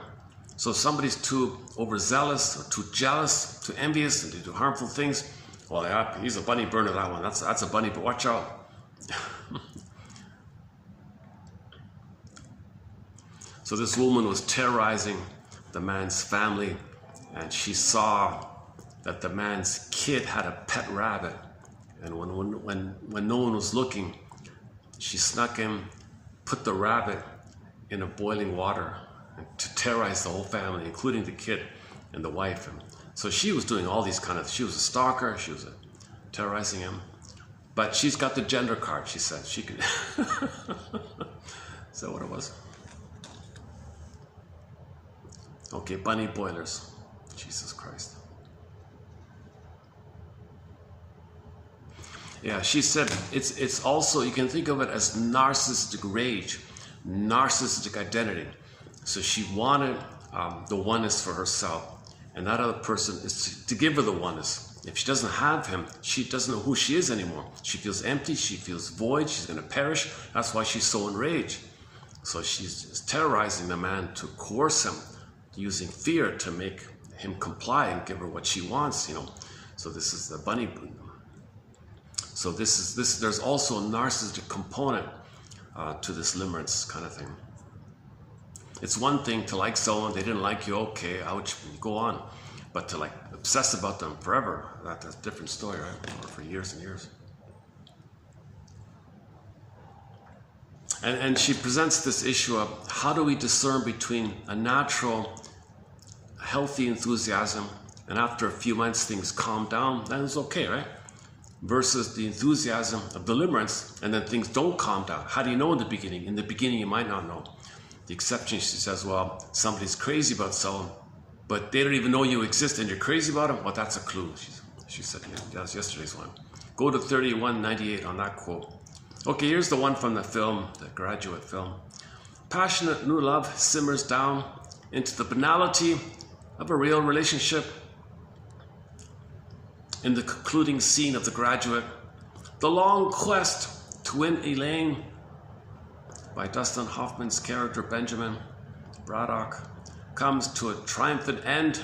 So if somebody's too overzealous or too jealous, too envious, and they do harmful things, well, yeah, he's a bunny burner, that one. That's a bunny, but watch out. So this woman was terrorizing the man's family, and she saw that the man's kid had a pet rabbit, and when no one was looking, she snuck in, put the rabbit in a boiling water to terrorize the whole family, including the kid and the wife. And so she was doing all these she was a stalker, she was terrorizing him. But she's got the gender card, she said. She could. Is that what it was? Okay, bunny boilers. Jesus Christ. Yeah, she said it's also, you can think of it as narcissistic rage, narcissistic identity. So she wanted the oneness for herself, and that other person is to give her the oneness. If she doesn't have him, she doesn't know who she is anymore. She feels empty, she feels void, she's going to perish. That's why she's so enraged. So she's just terrorizing the man to coerce him, using fear to make him comply and give her what she wants, you know. So this is the bunny. So there's also a narcissistic component to this limerence kind of thing. It's one thing to like someone, they didn't like you, okay, ouch, go on. But to like obsess about them forever, that's a different story, right? Or for years and years. And she presents this issue of how do we discern between a natural, healthy enthusiasm, and after a few months things calm down, then it's okay, right? Versus the enthusiasm of the limerence, and then things don't calm down. How do you know in the beginning? In the beginning, you might not know. The exception, she says, well, somebody's crazy about someone, but they don't even know you exist and you're crazy about them. Well, that's a clue. She said, yeah, that was yesterday's one. Go to 3198 on that quote. Okay, here's the one from the film, the Graduate film. Passionate new love simmers down into the banality of a real relationship. In the concluding scene of The Graduate, the long quest to win Elaine by Dustin Hoffman's character Benjamin Braddock comes to a triumphant end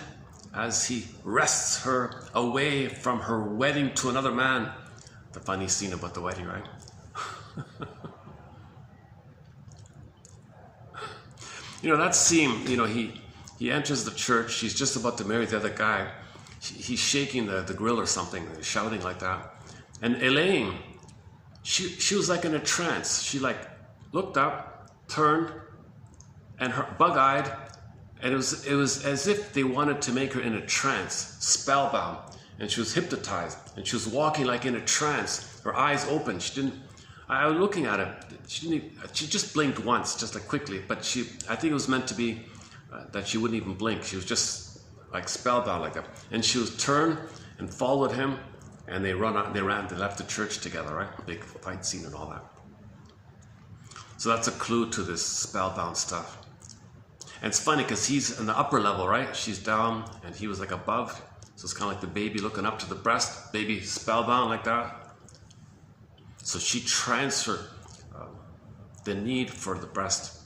as he wrests her away from her wedding to another man. The funny scene about the wedding, right? You know, that scene, you know, he enters the church, she's just about to marry the other guy. He's shaking the grill or something, shouting like that. And Elaine, she was like in a trance. She like looked up, turned, and her bug-eyed, and it was as if they wanted to make her in a trance, spellbound, and she was hypnotized, and she was walking like in a trance, her eyes open. I was looking at it, she just blinked once, just like quickly, but I think it was meant to be that she wouldn't even blink. She was just like spellbound like that. And she was turned and followed him, and they left the church together, right? Big fight scene and all that. So that's a clue to this spellbound stuff. And it's funny because he's in the upper level, right? She's down and he was like above. So it's kind of like the baby looking up to the breast, baby spellbound like that. So she transferred the need for the breast.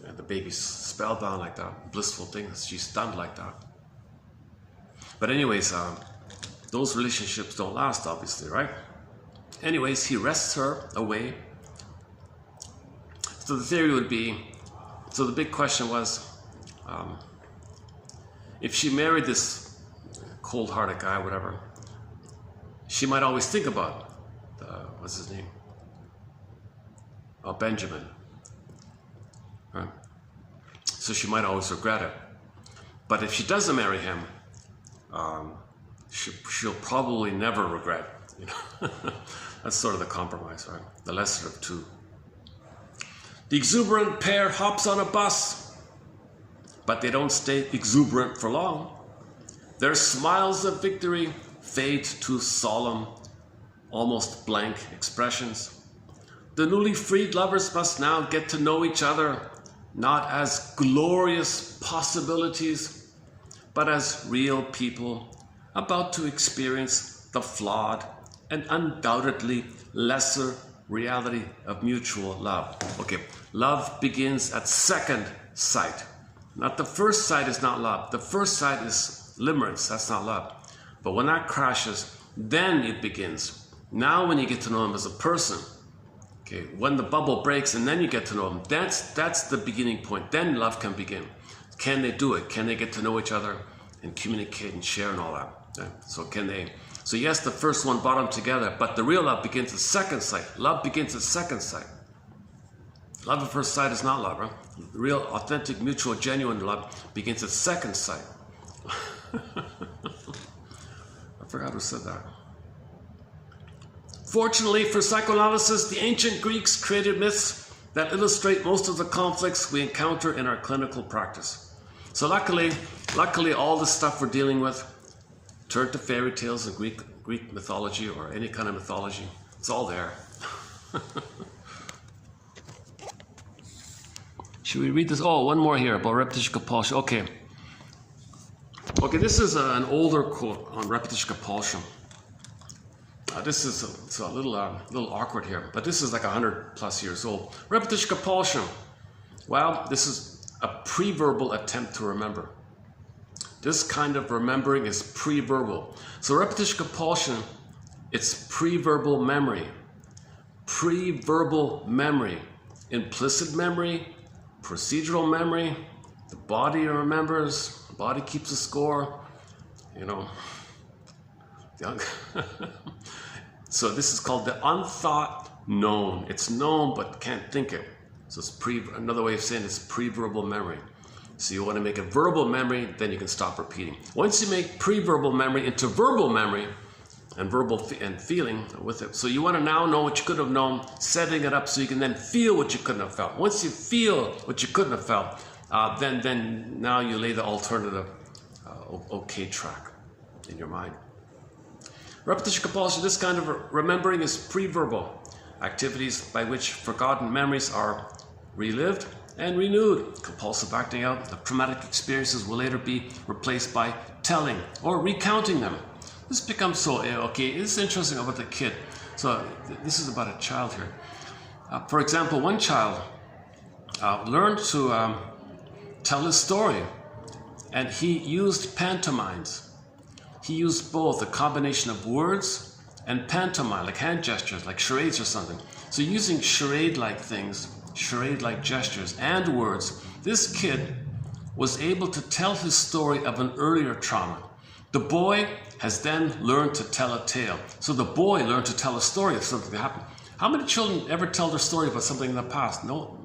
And the baby's spellbound like that, blissful thing. She's stunned like that. But anyways, those relationships don't last, obviously, right? Anyways, he wrests her away. So the theory would be, so the big question was, if she married this cold-hearted guy, whatever, she might always think about, what's his name? Benjamin. Right? So she might always regret it. But if she doesn't marry him, she'll probably never regret. You know? That's sort of the compromise, right? The lesser of two. The exuberant pair hops on a bus, but they don't stay exuberant for long. Their smiles of victory fade to solemn, almost blank expressions. The newly freed lovers must now get to know each other, not as glorious possibilities, but as real people about to experience the flawed and undoubtedly lesser reality of mutual love. Okay, love begins at second sight. Not the first sight is not love. The first sight is limerence, that's not love. But when that crashes, then it begins. Now when you get to know him as a person, okay, when the bubble breaks and then you get to know him, that's the beginning point. Then love can begin. Can they do it? Can they get to know each other and communicate and share and all that? Yeah. So So yes, the first one brought them together, but the real love begins at second sight. Love begins at second sight. Love at first sight is not love, right? Real, authentic, mutual, genuine love begins at second sight. I forgot who said that. Fortunately for psychoanalysis, the ancient Greeks created myths that illustrate most of the conflicts we encounter in our clinical practice. So luckily, all the stuff we're dealing with, turn to fairy tales and Greek mythology or any kind of mythology. It's all there. Should we read this? Oh, one more here about repetition compulsion. Okay, this is an older quote on repetition compulsion. This is it's a little awkward here, but this is like 100 plus years old. Repetition compulsion. Well, this is a pre-verbal attempt to remember. This kind of remembering is pre-verbal. So repetition compulsion, it's pre-verbal memory. Pre-verbal memory. Implicit memory, procedural memory, the body remembers, the body keeps a score, you know. So this is called the unthought known. It's known but can't think it. So it's another way of saying it's pre-verbal memory. So you want to make a verbal memory, then you can stop repeating. Once you make pre-verbal memory into verbal memory and and feeling with it, so you want to now know what you could have known, setting it up so you can then feel what you couldn't have felt. Once you feel what you couldn't have felt, then now you lay the alternative okay track in your mind. Repetition compulsion, this kind of remembering is pre-verbal activities by which forgotten memories are relived and renewed. Compulsive acting out, the traumatic experiences will later be replaced by telling or recounting them. This becomes so, okay, it's interesting about the kid. So this is about a child here. For example, one child learned to tell his story, and he used pantomimes. He used both a combination of words and pantomime, like hand gestures, like charades or something. So using charade-like things, charade-like gestures and words, this kid was able to tell his story of an earlier trauma. The boy has then learned to tell a tale. So the boy learned to tell a story of something that happened. How many children ever tell their story about something in the past? No.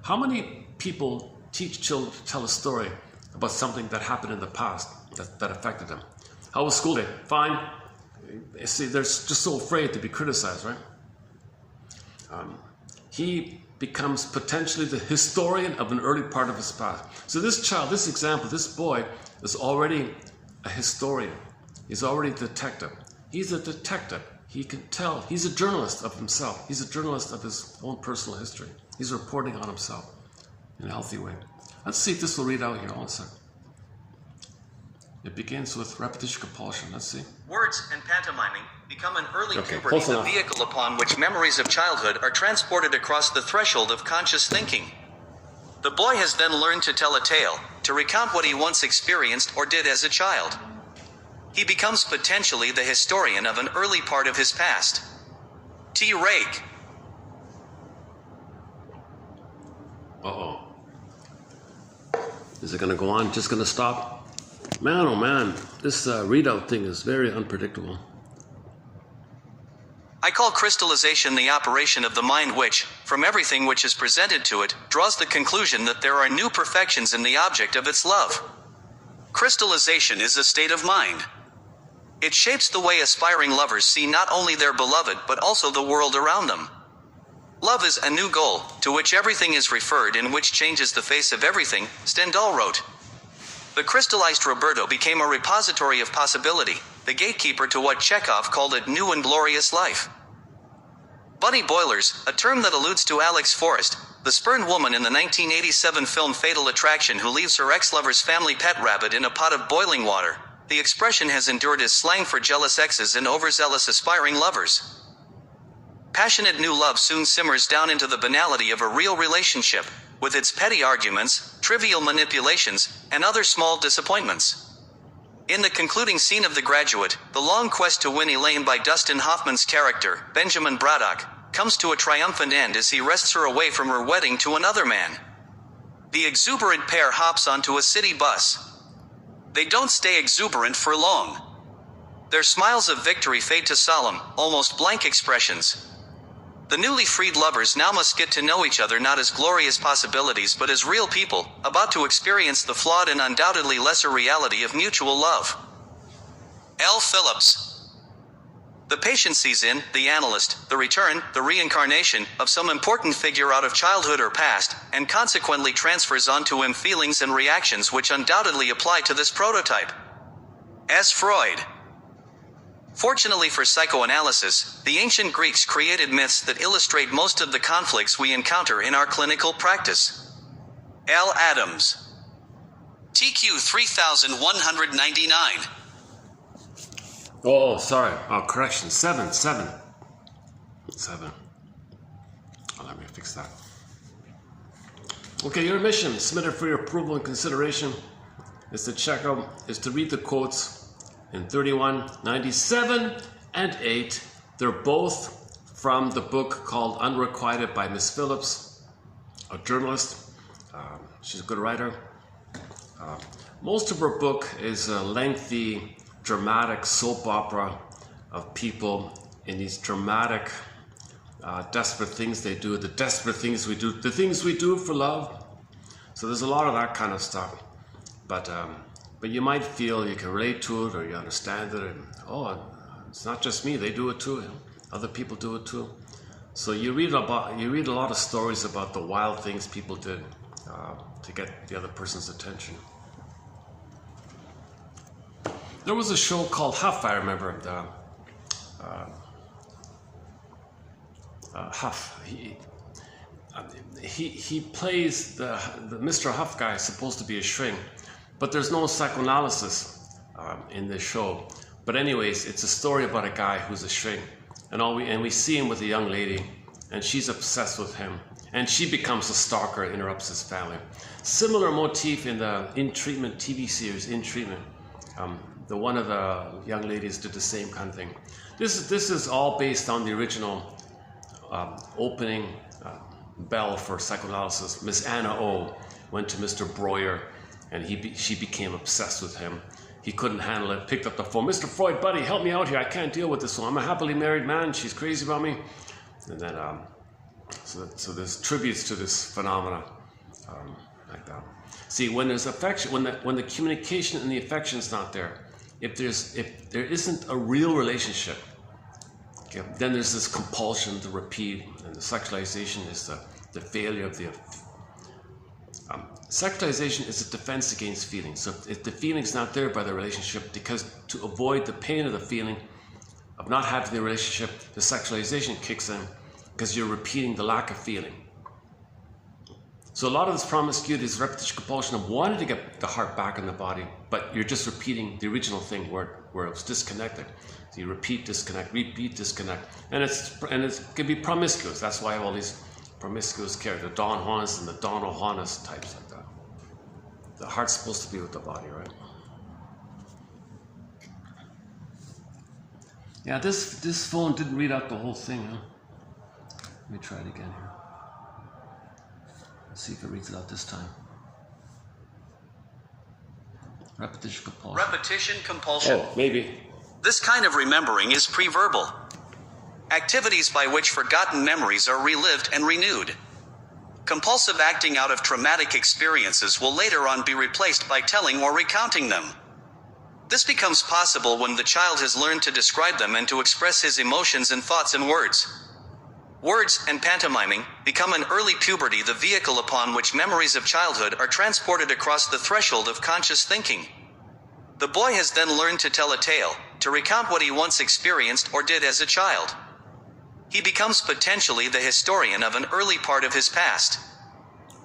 How many people teach children to tell a story about something that happened in the past that affected them? How was school day? Fine. You see, they're just so afraid to be criticized, right? He becomes potentially the historian of an early part of his past. So this child, this example, this boy is already a historian. He's already a detective. He's a detective. He can tell. He's a journalist of himself. He's a journalist of his own personal history. He's reporting on himself in a healthy way. Let's see if this will read out here. Hold on a second. It begins with repetition compulsion. Let's see. Words and pantomiming become an early puberty, the vehicle upon which memories of childhood are transported across the threshold of conscious thinking. The boy has then learned to tell a tale, to recount what he once experienced or did as a child. He becomes potentially the historian of an early part of his past. T. Rake. Uh-oh. Is it going to go on? Just going to stop? Man, oh man, this readout thing is very unpredictable. I call crystallization the operation of the mind which, from everything which is presented to it, draws the conclusion that there are new perfections in the object of its love. Crystallization is a state of mind. It shapes the way aspiring lovers see not only their beloved but also the world around them. Love is a new goal, to which everything is referred and which changes the face of everything, Stendhal wrote. The crystallized Roberto became a repository of possibility, the gatekeeper to what Chekhov called a new and glorious life. Bunny boilers, a term that alludes to Alex Forrest, the spurned woman in the 1987 film Fatal Attraction who leaves her ex-lover's family pet rabbit in a pot of boiling water. The expression has endured as slang for jealous exes and overzealous aspiring lovers. Passionate new love soon simmers down into the banality of a real relationship, with its petty arguments, trivial manipulations, and other small disappointments. In the concluding scene of The Graduate, the long quest to win Elaine by Dustin Hoffman's character, Benjamin Braddock, comes to a triumphant end as he wrests her away from her wedding to another man. The exuberant pair hops onto a city bus. They don't stay exuberant for long. Their smiles of victory fade to solemn, almost blank expressions. The newly freed lovers now must get to know each other not as glorious possibilities but as real people, about to experience the flawed and undoubtedly lesser reality of mutual love. L. Phillips. The patient sees in the analyst the return, the reincarnation, of some important figure out of childhood or past, and consequently transfers onto him feelings and reactions which undoubtedly apply to this prototype. S. Freud. Fortunately for psychoanalysis, the ancient Greeks created myths that illustrate most of the conflicts we encounter in our clinical practice. L. Adams. TQ 3199. Oh, sorry. Oh, correction. 7. Oh, let me fix that. Okay, your mission, submitted for your approval and consideration, is to read the quotes in 31, 97, and 8. They're both from the book called Unrequited by Miss Phillips, a journalist. She's a good writer. Most of her book is a lengthy, dramatic soap opera of people in these dramatic, desperate things they do, the desperate things we do, the things we do for love. So there's a lot of that kind of stuff. But you might feel you can relate to it or you understand it. And, oh, it's not just me, they do it too. Other people do it too. So you read a lot of stories about the wild things people did to get the other person's attention. There was a show called Huff, I remember. Huff. He plays the Mr. Huff guy, supposed to be a shrink. But there's no psychoanalysis in this show. But anyways, it's a story about a guy who's a shrink. And we see him with a young lady, and she's obsessed with him. And she becomes a stalker and interrupts his family. Similar motif in the In Treatment TV series, In Treatment. One of the young ladies did the same kind of thing. This is all based on the original opening bell for psychoanalysis. Miss Anna O went to Mr. Breuer, and she became obsessed with him. He couldn't handle it, picked up the phone. Mr. Freud, buddy, help me out here. I can't deal with this one. I'm a happily married man. She's crazy about me. And then, so there's tributes to this phenomena like that. See, when there's affection, when the communication and the affection's not there, if there isn't a real relationship, okay, then there's this compulsion to repeat, and the sexualization is the failure of the. Sexualization is a defense against feelings. So if the feeling's not there by the relationship, because to avoid the pain of the feeling of not having the relationship, the sexualization kicks in because you're repeating the lack of feeling. So a lot of this promiscuity is repetition compulsion of wanting to get the heart back in the body, but you're just repeating the original thing where it was disconnected. So you repeat, disconnect, and it can be promiscuous. That's why I have all these promiscuous characters, the Don Juanes and the Don O'Hannes types like that. The heart's supposed to be with the body, right? Yeah, this phone didn't read out the whole thing, huh? Let me try it again here. Let's see if it reads it out this time. Repetition compulsion. Repetition compulsion. Oh, maybe. This kind of remembering is pre-verbal. Activities by which forgotten memories are relived and renewed. Compulsive acting out of traumatic experiences will later on be replaced by telling or recounting them. This becomes possible when the child has learned to describe them and to express his emotions and thoughts in words. Words and pantomiming become in early puberty the vehicle upon which memories of childhood are transported across the threshold of conscious thinking. The boy has then learned to tell a tale, to recount what he once experienced or did as a child. He becomes potentially the historian of an early part of his past.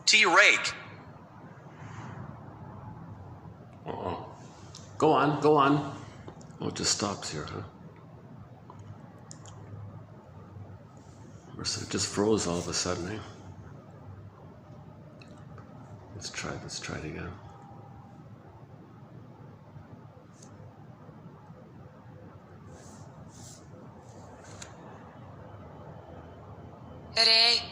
T. Rake. Go on. Oh, it just stops here, huh? It just froze all of a sudden, eh? Let's try it again. Rake.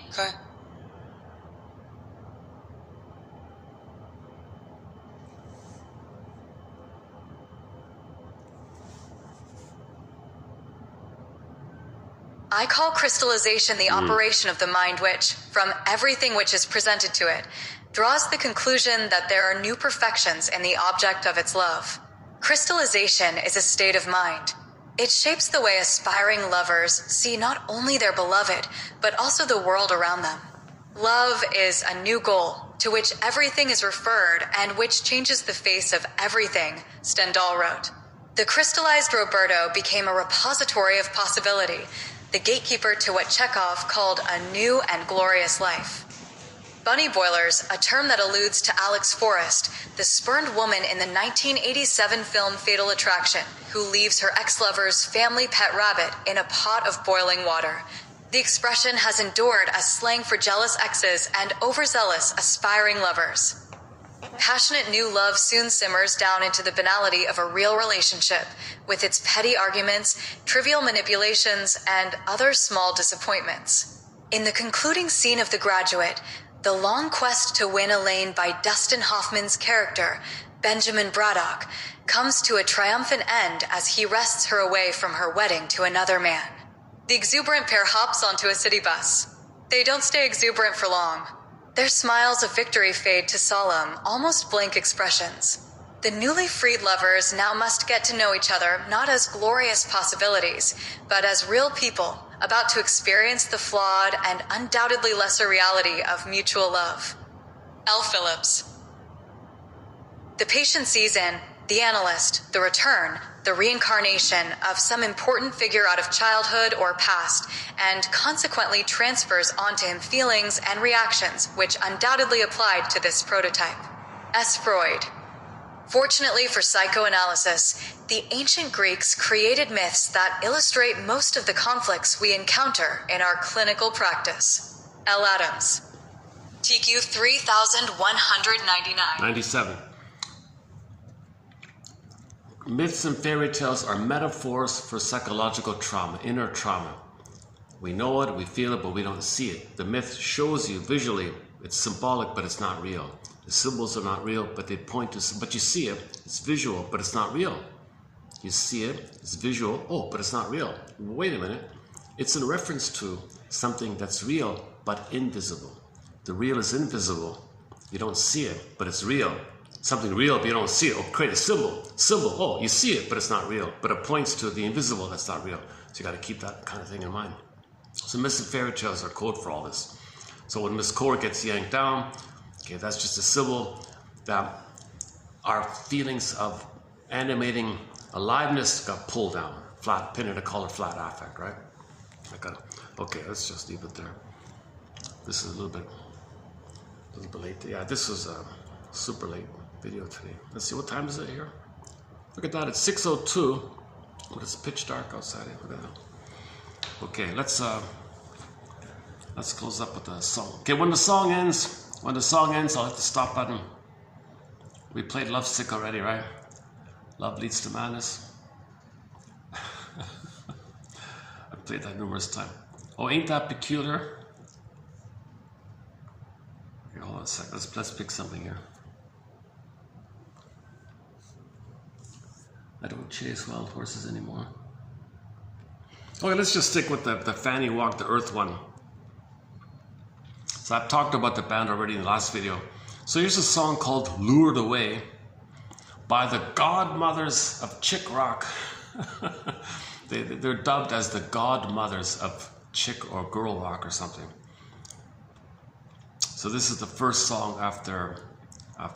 I call crystallization the operation of the mind which, from everything which is presented to it, draws the conclusion that there are new perfections in the object of its love. Crystallization is a state of mind. It shapes the way aspiring lovers see not only their beloved, but also the world around them. Love is a new goal, to which everything is referred and which changes the face of everything, Stendhal wrote. The crystallized Roberto became a repository of possibility, the gatekeeper to what Chekhov called a new and glorious life. Bunny boilers, a term that alludes to Alex Forrest, the spurned woman in the 1987 film Fatal Attraction, who leaves her ex-lover's family pet rabbit in a pot of boiling water. The expression has endured as slang for jealous exes and overzealous, aspiring lovers. Passionate new love soon simmers down into the banality of a real relationship, with its petty arguments, trivial manipulations, and other small disappointments. In the concluding scene of The Graduate, the long quest to win Elaine by Dustin Hoffman's character, Benjamin Braddock, comes to a triumphant end as he wrests her away from her wedding to another man. The exuberant pair hops onto a city bus. They don't stay exuberant for long. Their smiles of victory fade to solemn, almost blank expressions. The newly freed lovers now must get to know each other not as glorious possibilities, but as real people about to experience the flawed and undoubtedly lesser reality of mutual love. L. Phillips. The patient sees in The Analyst the return, the reincarnation of some important figure out of childhood or past, and consequently transfers onto him feelings and reactions which undoubtedly applied to this prototype. S. Freud. Fortunately for psychoanalysis, the ancient Greeks created myths that illustrate most of the conflicts we encounter in our clinical practice. L. Adams. TQ 3199. 97. Myths and fairy tales are metaphors for psychological trauma, inner trauma. We know it, we feel it, but we don't see it. The myth shows you visually, it's symbolic, but it's not real. The symbols are not real, but they point to, but you see it, it's visual, but it's not real. You see it, it's visual, oh, but it's not real. Wait a minute, it's in reference to something that's real, but invisible. The real is invisible. You don't see it, but it's real. Something real, but you don't see it. Oh, create a symbol. Symbol, oh, you see it, but it's not real. But it points to the invisible that's not real. So you got to keep that kind of thing in mind. So myths and fairy tales are code for all this. So when Miss Core gets yanked down, okay, that's just a symbol that our feelings of animating aliveness got pulled down. Flat pin it, I call it flat affect, right? Okay, let's just leave it there. This is a little bit late. Yeah, this was a super late video today. Let's see, what time is it here? Look at that, it's 6:02. But it's pitch dark outside. Look at that. Okay, let's close up with the song. Okay, when the song ends, I'll hit the stop button. We played Love Sick already, right? Love Leads to Madness. I played that numerous times. Oh, ain't that peculiar? Okay, hold on a sec. Let's pick something here. I don't chase wild horses anymore. Okay, let's just stick with the Fanny Walk the Earth one. So I've talked about the band already in the last video. So here's a song called Lured Away by the godmothers of chick rock. They're dubbed as the godmothers of chick or girl rock or something. So this is the first song after a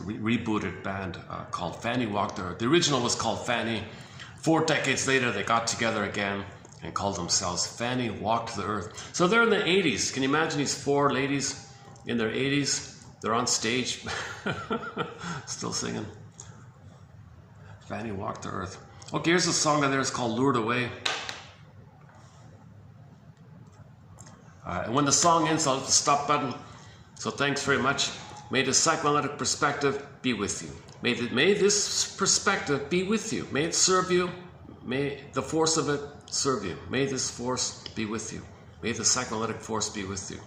rebooted band called Fanny Walk the Earth. The original was called Fanny. 4 decades later, they got together again and called themselves Fanny Walked the Earth. So they're in the 80s. Can you imagine these 4 ladies in their 80s? They're on stage, still singing. Fanny Walked the Earth. Okay, here's a song that there is called Lured Away. And when the song ends, I'll hit the stop button. So thanks very much. May the psychoanalytic perspective be with you. May this perspective be with you. May it serve you. May the force of it serve you. May this force be with you. May the psychoanalytic force be with you.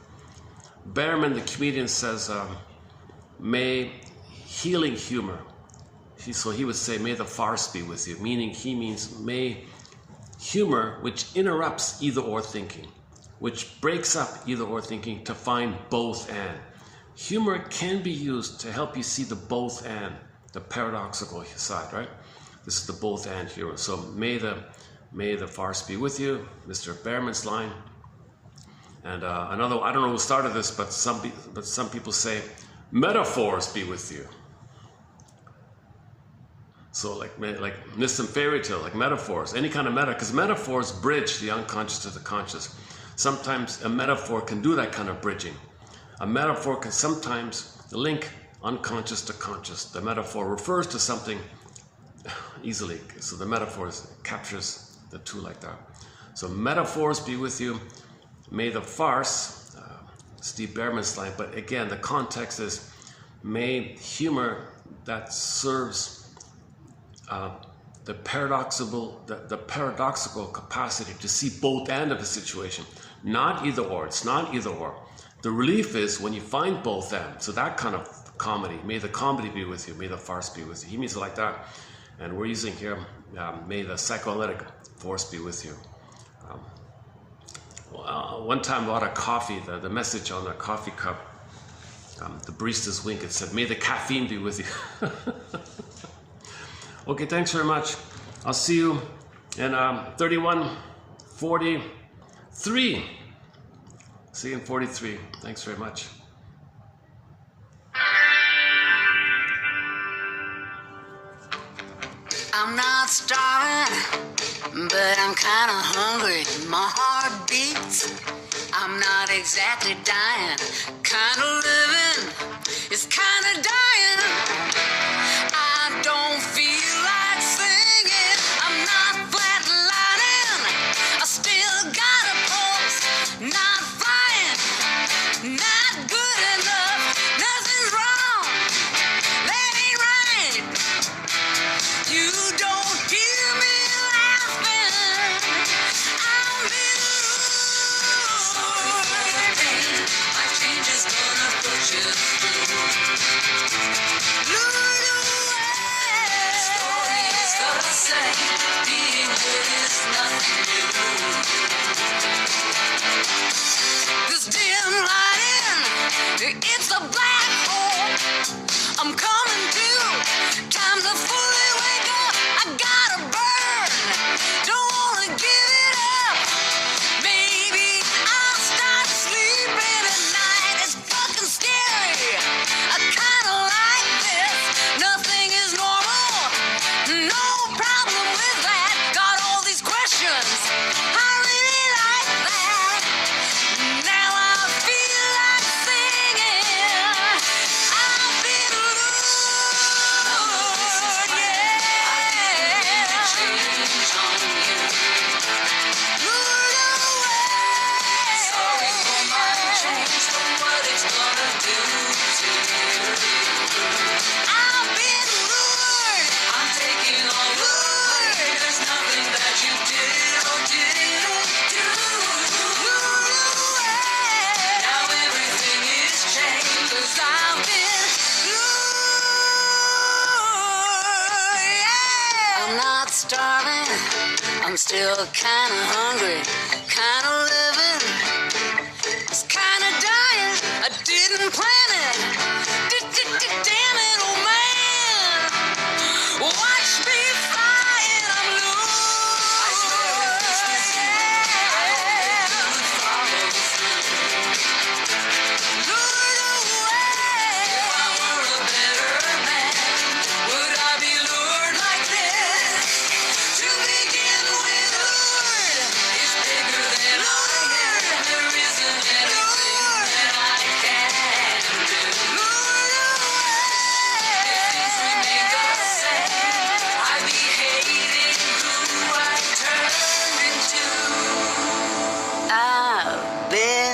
Behrman, the comedian, says, may healing humor. So he would say, may the farce be with you. Meaning, he means, may humor which interrupts either or thinking, which breaks up either or thinking to find both and. Humor can be used to help you see the both and, the paradoxical side, right? This is the both and humor. So may the farce be with you, Mr. Behrman's line. And another, I don't know who started this, but some people say, metaphors be with you. So like myths and fairy tale, like metaphors, any kind of meta, because metaphors bridge the unconscious to the conscious. Sometimes a metaphor can do that kind of bridging. A metaphor can sometimes link unconscious to conscious. The metaphor refers to something easily, so the metaphor captures the two like that. So metaphors be with you. May the farce, Steve Behrman's line, but again, the context is may humor that serves the paradoxical capacity to see both ends of a situation, not either or. It's not either or. The relief is when you find both ends. So that kind of comedy, may the comedy be with you, may the farce be with you. He means it like that, and we're using here, may the psychoanalytic force be with you. One time, a lot of coffee. The message on the coffee cup, the barista's wink. It said, "May the caffeine be with you." Okay, thanks very much. I'll see you in 3143. See you in 43. Thanks very much. I'm not starving, but I'm kinda hungry. My heart beats. I'm not exactly dying. Kinda living is kinda dying. I don't feel like singing. I'm not flatlining. I still got a pulse. Not flying. Not good enough. Nothing's wrong. That ain't right. You don't hear me laughing. I'm in pain. My change is gonna push you through. Lured away. Story is the same. Being good is nothing new. This dim lighting, it's a black hole. I'm coming to. Time to fully wake up. I gotta burn. Don't wanna give it up. Maybe I'll start sleeping at night. It's fucking scary. I kinda like this. Nothing is normal. No problem with that. Got all these questions. I really like that. Now I feel like singing. I've been lured, yeah. Change on you. Lured away. Sorry for my change, but what it's gonna do to you. I've been lured. I'm taking all the blame. There's nothing that you did or didn't do. Lured away. Now everything is changed 'cause I've been lured, yeah. I'm not starving. I'm still kinda hungry. Kinda living. It's kinda dying. I didn't plan it. Damn it, oh man. Watch me fly and I'm loose. I swear if this was you, I hope that you would follow through. Lured away. If I were a better man, would I be lured like this? To begin with, lured is bigger than I am. There isn't anything that I can do. Lured away. If things remain the same, I'd be hating who I turned into. I've been